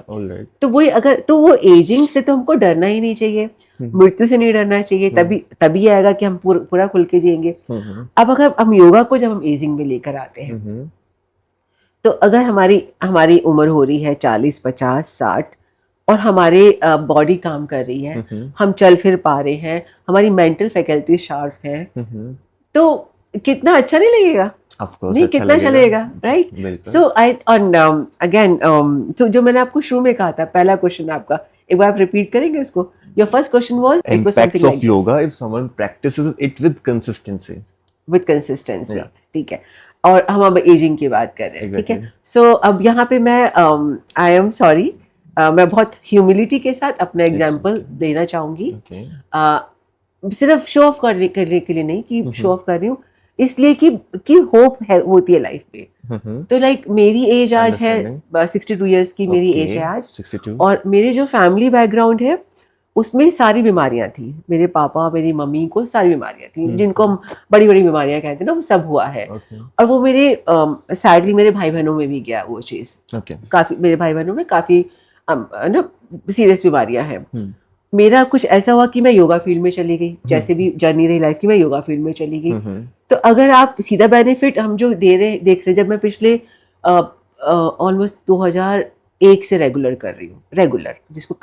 तो वही, अगर तो वो एजिंग से तो हमको डरना ही नहीं चाहिए, मृत्यु से नहीं डरना चाहिए, तभी आएगा कि हम पूरा खुल के जिएंगे। अब अगर हम योगा को जब हम एजिंग में लेकर आते हैं, तो अगर हमारी उम्र हो रही है 40, 50, 60 और हमारे बॉडी काम कर रही है, हम चल फिर पा रहे हैं, हमारी मेंटल फैकल्टी शार्प है, तो कितना अच्छा नहीं लगेगा? नहीं, कितना चलेगा, राइट? सो अगेन, तो जो मैंने आपको शुरू में कहा था, पहला क्वेश्चन आपका, एक बार आप रिपीट करेंगे उसको? Your first question was impacts of yoga if someone practices it with consistency. ठीक है। और हम अब एजिंग की बात कर रहे हैं, ठीक है। सो अब यहाँ पे मैं आई एम सॉरी, मैं बहुत ह्यूमिलिटी के साथ अपना एग्जाम्पल देना चाहूंगी, सिर्फ शो ऑफ करने के लिए नहीं कि शो ऑफ कर रही हूँ, इसलिए कि होप है, होती है लाइफ में। तो लाइक मेरी एज आज है 62 इयर्स की, मेरी एज है आज, 62। और मेरे जो फैमिली बैकग्राउंड है उसमें सारी बीमारियां थी, मेरे पापा मेरी मम्मी को सारी बीमारियां थी, जिनको हम बड़ी बड़ी बीमारियां कहते हैं ना, वो सब हुआ है। और वो मेरे सैडली मेरे भाई बहनों में भी गया वो चीज, काफी मेरे भाई बहनों में काफी ना सीरियस बीमारियां हैं। मेरा कुछ ऐसा हुआ कि मैं योगा फील्ड में चली गई, जैसे भी जर्नी रही लाइफ की, मैं योगा फील्ड में चली गई। तो अगर आप सीधा बेनिफिट हम जो देख रहे, जब मैं पिछले ऑलमोस्ट 2001 से रेगुलर कर रही हूँ, रेगुलर जिसको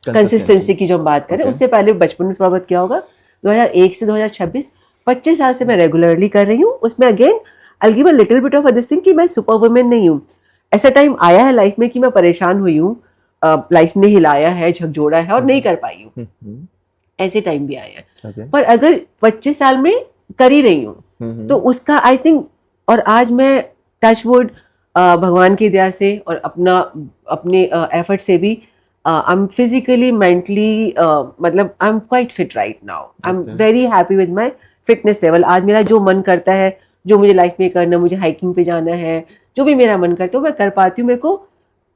कंसिस्टेंसी की जो हम बात करें, उससे पहले बचपन में थोड़ा बहुत क्या होगा, 2001 से 2026 25 साल से मैं रेगुलरली कर रही हूँ। उसमें again I give a little bit of this thing कि मैं सुपर वुमेन नहीं हूँ। ऐसा टाइम आया है लाइफ में कि मैं परेशान हुई हूँ, लाइफ ने हिलाया है, झकझोड़ा है और नहीं कर पाई हूँ, ऐसे टाइम भी आए हैं। पर अगर 25 साल में कर ही रही हूँ तो उसका आई थिंक, और आज मैं टच वुड भगवान की दया से और अपने एफर्ट से भी आई एम फिजिकली, मेंटली, मतलब I am quite fit right now. I am very happy with my fitness level. आज मेरा जो मन करता है, जो मुझे लाइफ में करना, मुझे हाइकिंग पे जाना है, जो भी मेरा मन करता है मैं कर पाती हूँ, मेरे को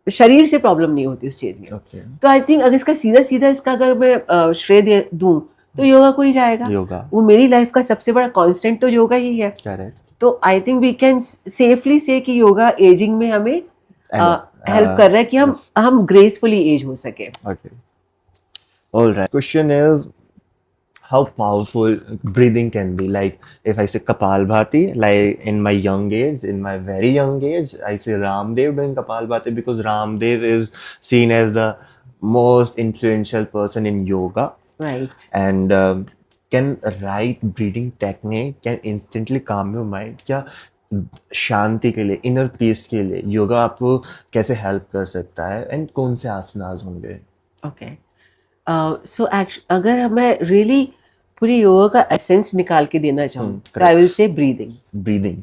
शरीर से प्रॉब्लम नहीं होती उस चीज में। तो आई थिंक अगर इसका सीधा इसका अगर मैं श्रेय दूं तो योगा को ही जाएगा। वो मेरी लाइफ का सबसे बड़ा कांस्टेंट तो योगा ही है। तो I think we can safely say कि योगा एजिंग में हमें हेल्प कर रहा है कि हम ग्रेसफुली एज हो सके। Alright. Question is how powerful breathing can be. Like if I say Kapalbhati, like in my young age, in my very young age, I say Ramdev doing Kapalbhati because Ramdev is seen as the most influential person in yoga. Right. And can right breathing technique can instantly calm your mind? क्या शांति के लिए, inner peace के लिए योगा आपको कैसे help कर सकता है, एंड कौन से आसनास होंगे? ओके, सो अगर मैं रियली पूरी योगा का एसेंस निकाल के देना चाहूँ तो आई विल से ब्रीदिंग।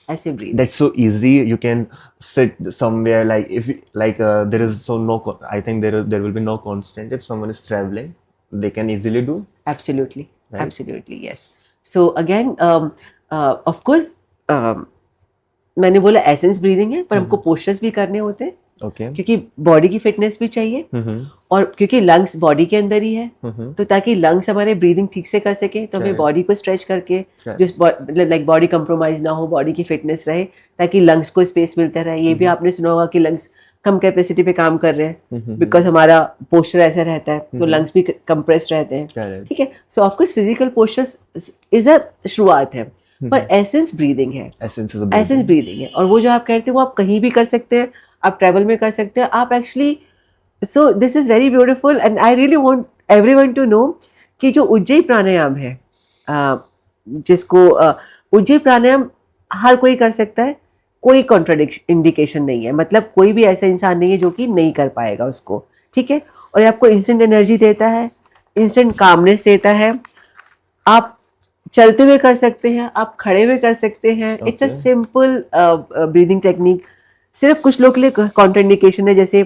ऐसे breathe. That's so easy. You can sit somewhere, like if there is so no I think there will be no constant. If someone is traveling, they can easily do. Absolutely, Right. absolutely, yes. So again, of course, मैंने बोला essence breathing है, पर हमको postures भी करने होते हैं, Okay. क्योंकि बॉडी की फिटनेस भी चाहिए, और क्योंकि लंग्स बॉडी के अंदर ही है, तो ताकि लंग्स हमारे ब्रीदिंग ठीक से कर सके, तो हमें Correct. बॉडी को स्ट्रेच करके, Correct. जिस मतलब लाइक बॉडी कंप्रोमाइज ना हो, बॉडी की फिटनेस रहे, ताकि लंग्स को स्पेस मिलता रहे. ये भी आपने सुना होगा कि लंग्स कम कैपेसिटी पे काम कर रहे हैं, बिकॉज हमारा पोस्चर ऐसा रहता है, तो लंग्स भी कंप्रेस्ड रहते हैं. Correct. ठीक है. So of course physical postures is a शुरुआत है, पर एसेंस ब्रीदिंग है. Essence is a essence breathing है, और वो जो आप कहते हैं वो आप कहीं भी कर सकते हैं, आप ट्रैवल में कर सकते हैं, आप actually. So this is very beautiful and I really want everyone to know कि जो उज्जयी प्राणायाम है, जिसको उज्जयी प्राणायाम हर कोई कर सकता है, कोई कॉन्ट्राडिक्शन इंडिकेशन नहीं है, मतलब कोई भी ऐसा इंसान नहीं है जो कि नहीं कर पाएगा उसको. ठीक है. और ये आपको इंस्टेंट एनर्जी देता है, इंस्टेंट कामनेस देता है. आप चलते हुए कर सकते हैं, आप खड़े हुए कर सकते हैं. It's a Okay. Simple breathing technique. सिर्फ कुछ लोग के लिए कॉन्ट्राइंडिकेशन है, जैसे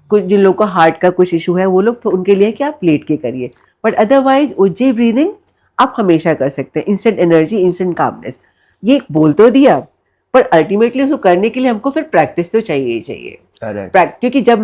कुछ जिन लोगों का हार्ट का कुछ इशू है, वो लोग तो उनके लिए कि आप लेट के करिए, बट अदरवाइज उज्जयी ब्रीदिंग आप हमेशा कर सकते हैं. इंस्टेंट एनर्जी, इंस्टेंट कामनेस, ये बोल तो दिया, पर अल्टीमेटली उसको करने के लिए हमको फिर प्रैक्टिस तो चाहिए ही चाहिए. Correct. क्योंकि जब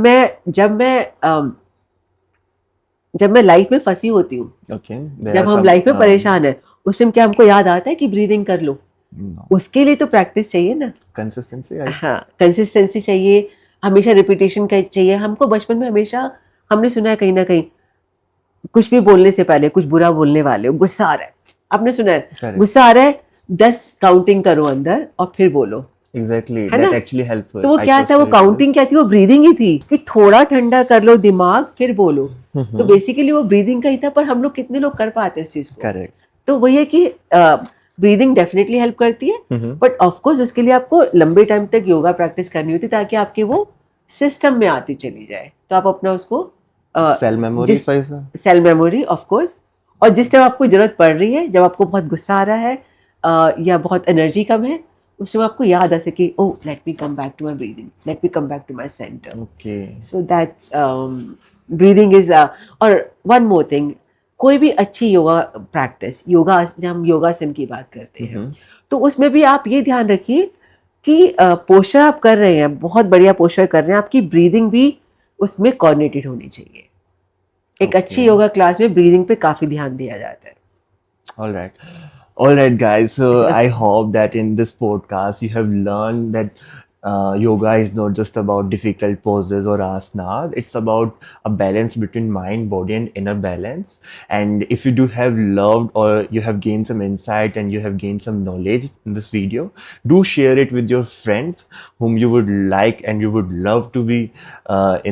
मैं लाइफ में फंसी होती हूँ, Okay. There जब are हम some, लाइफ में परेशान है, उस टाइम क्या हमको याद आता है कि ब्रीदिंग कर लो? no. उसके लिए तो प्रैक्टिस चाहिए ना. Consistency. हाँ, कंसिस्टेंसी चाहिए, हमेशा रिपीटेशन का चाहिए. हमको बचपन में हमेशा हमने सुना है कहीं ना कहीं, कुछ भी बोलने से पहले कुछ बुरा बोलने वाले हो, गुस्सा आ रहा है, आपने सुना है Correct. गुस्सा आ रहा है, 10 काउंटिंग करो अंदर और फिर बोलो. Exactly. है That ना? actually helpful. तो वो I क्या था, वो personally काउंटिंग क्या थी, वो ब्रीदिंग ही थी कि थोड़ा ठंडा कर लो दिमाग फिर बोलो. तो बेसिकली वो ब्रीदिंग का ही था, पर हम लोग कितने लोग कर पाते हैं इस चीज do. को. Correct. तो वही है कि ब्रीदिंग डेफिनेटली हेल्प करती है, बट ऑफ कोर्स उसके लिए आपको लंबे टाइम तक योगा प्रैक्टिस करनी होती है, ताकि आपके वो सिस्टम में आती चली जाए. तो आप अपना उसको Cell memory. जिस- Faisal. Cell memory of course, और जिस टाइम आपको जरूरत पड़ रही है, जब आपको बहुत गुस्सा आ रहा है या बहुत एनर्जी कम है, उस टाइम आपको याद आ सके, oh let me come back to my breathing, let me come back to my centre. Okay. So that's breathing is. और वन मोर थिंग, कोई भी अच्छी योगा प्रैक्टिस, योगा जब हम योगासन की बात करते हैं, तो उसमें भी आप ये ध्यान रखिए कि पोस्चर आप कर रहे हैं, बहुत बढ़िया पोस्चर कर रहे हैं, आपकी ब्रीदिंग भी उसमें कोऑर्डिनेटेड होनी चाहिए. एक अच्छी योगा क्लास में ब्रीदिंग पे काफी ध्यान दिया जाता है. All right. All right, guys. So I hope that in this podcast you have learned that yoga is not just about difficult poses or asanas. It's about a balance between mind, body, and inner balance. And if you do have loved or you have gained some insight and you have gained some knowledge in this video, do share it with your friends whom you would like and you would love to be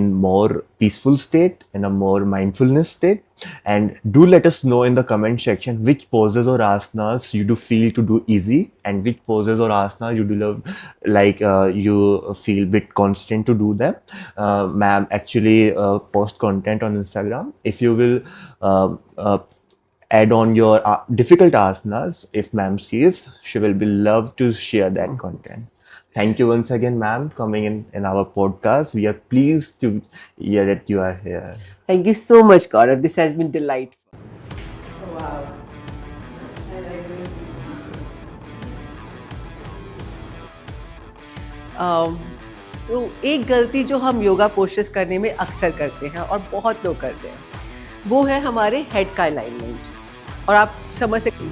in more peaceful state, in a more mindfulness state. And do let us know in the comment section which poses or asanas you do feel to do easy, and which poses or asanas you do love, like you feel bit constant to do them. Ma'am actually post content on Instagram. If you will add on your difficult asanas, if ma'am sees, she will be love to share that content. Thank you once again, ma'am, coming in our podcast. We are pleased to hear that you are here. Thank you so much, Gaurav. This has been delightful. Wow. तो एक गलती जो हम yoga postures करने में अक्सर करते हैं और बहुत लोग करते हैं, वो है हमारे हेड का अलाइनमेंट. और आप समझ सकते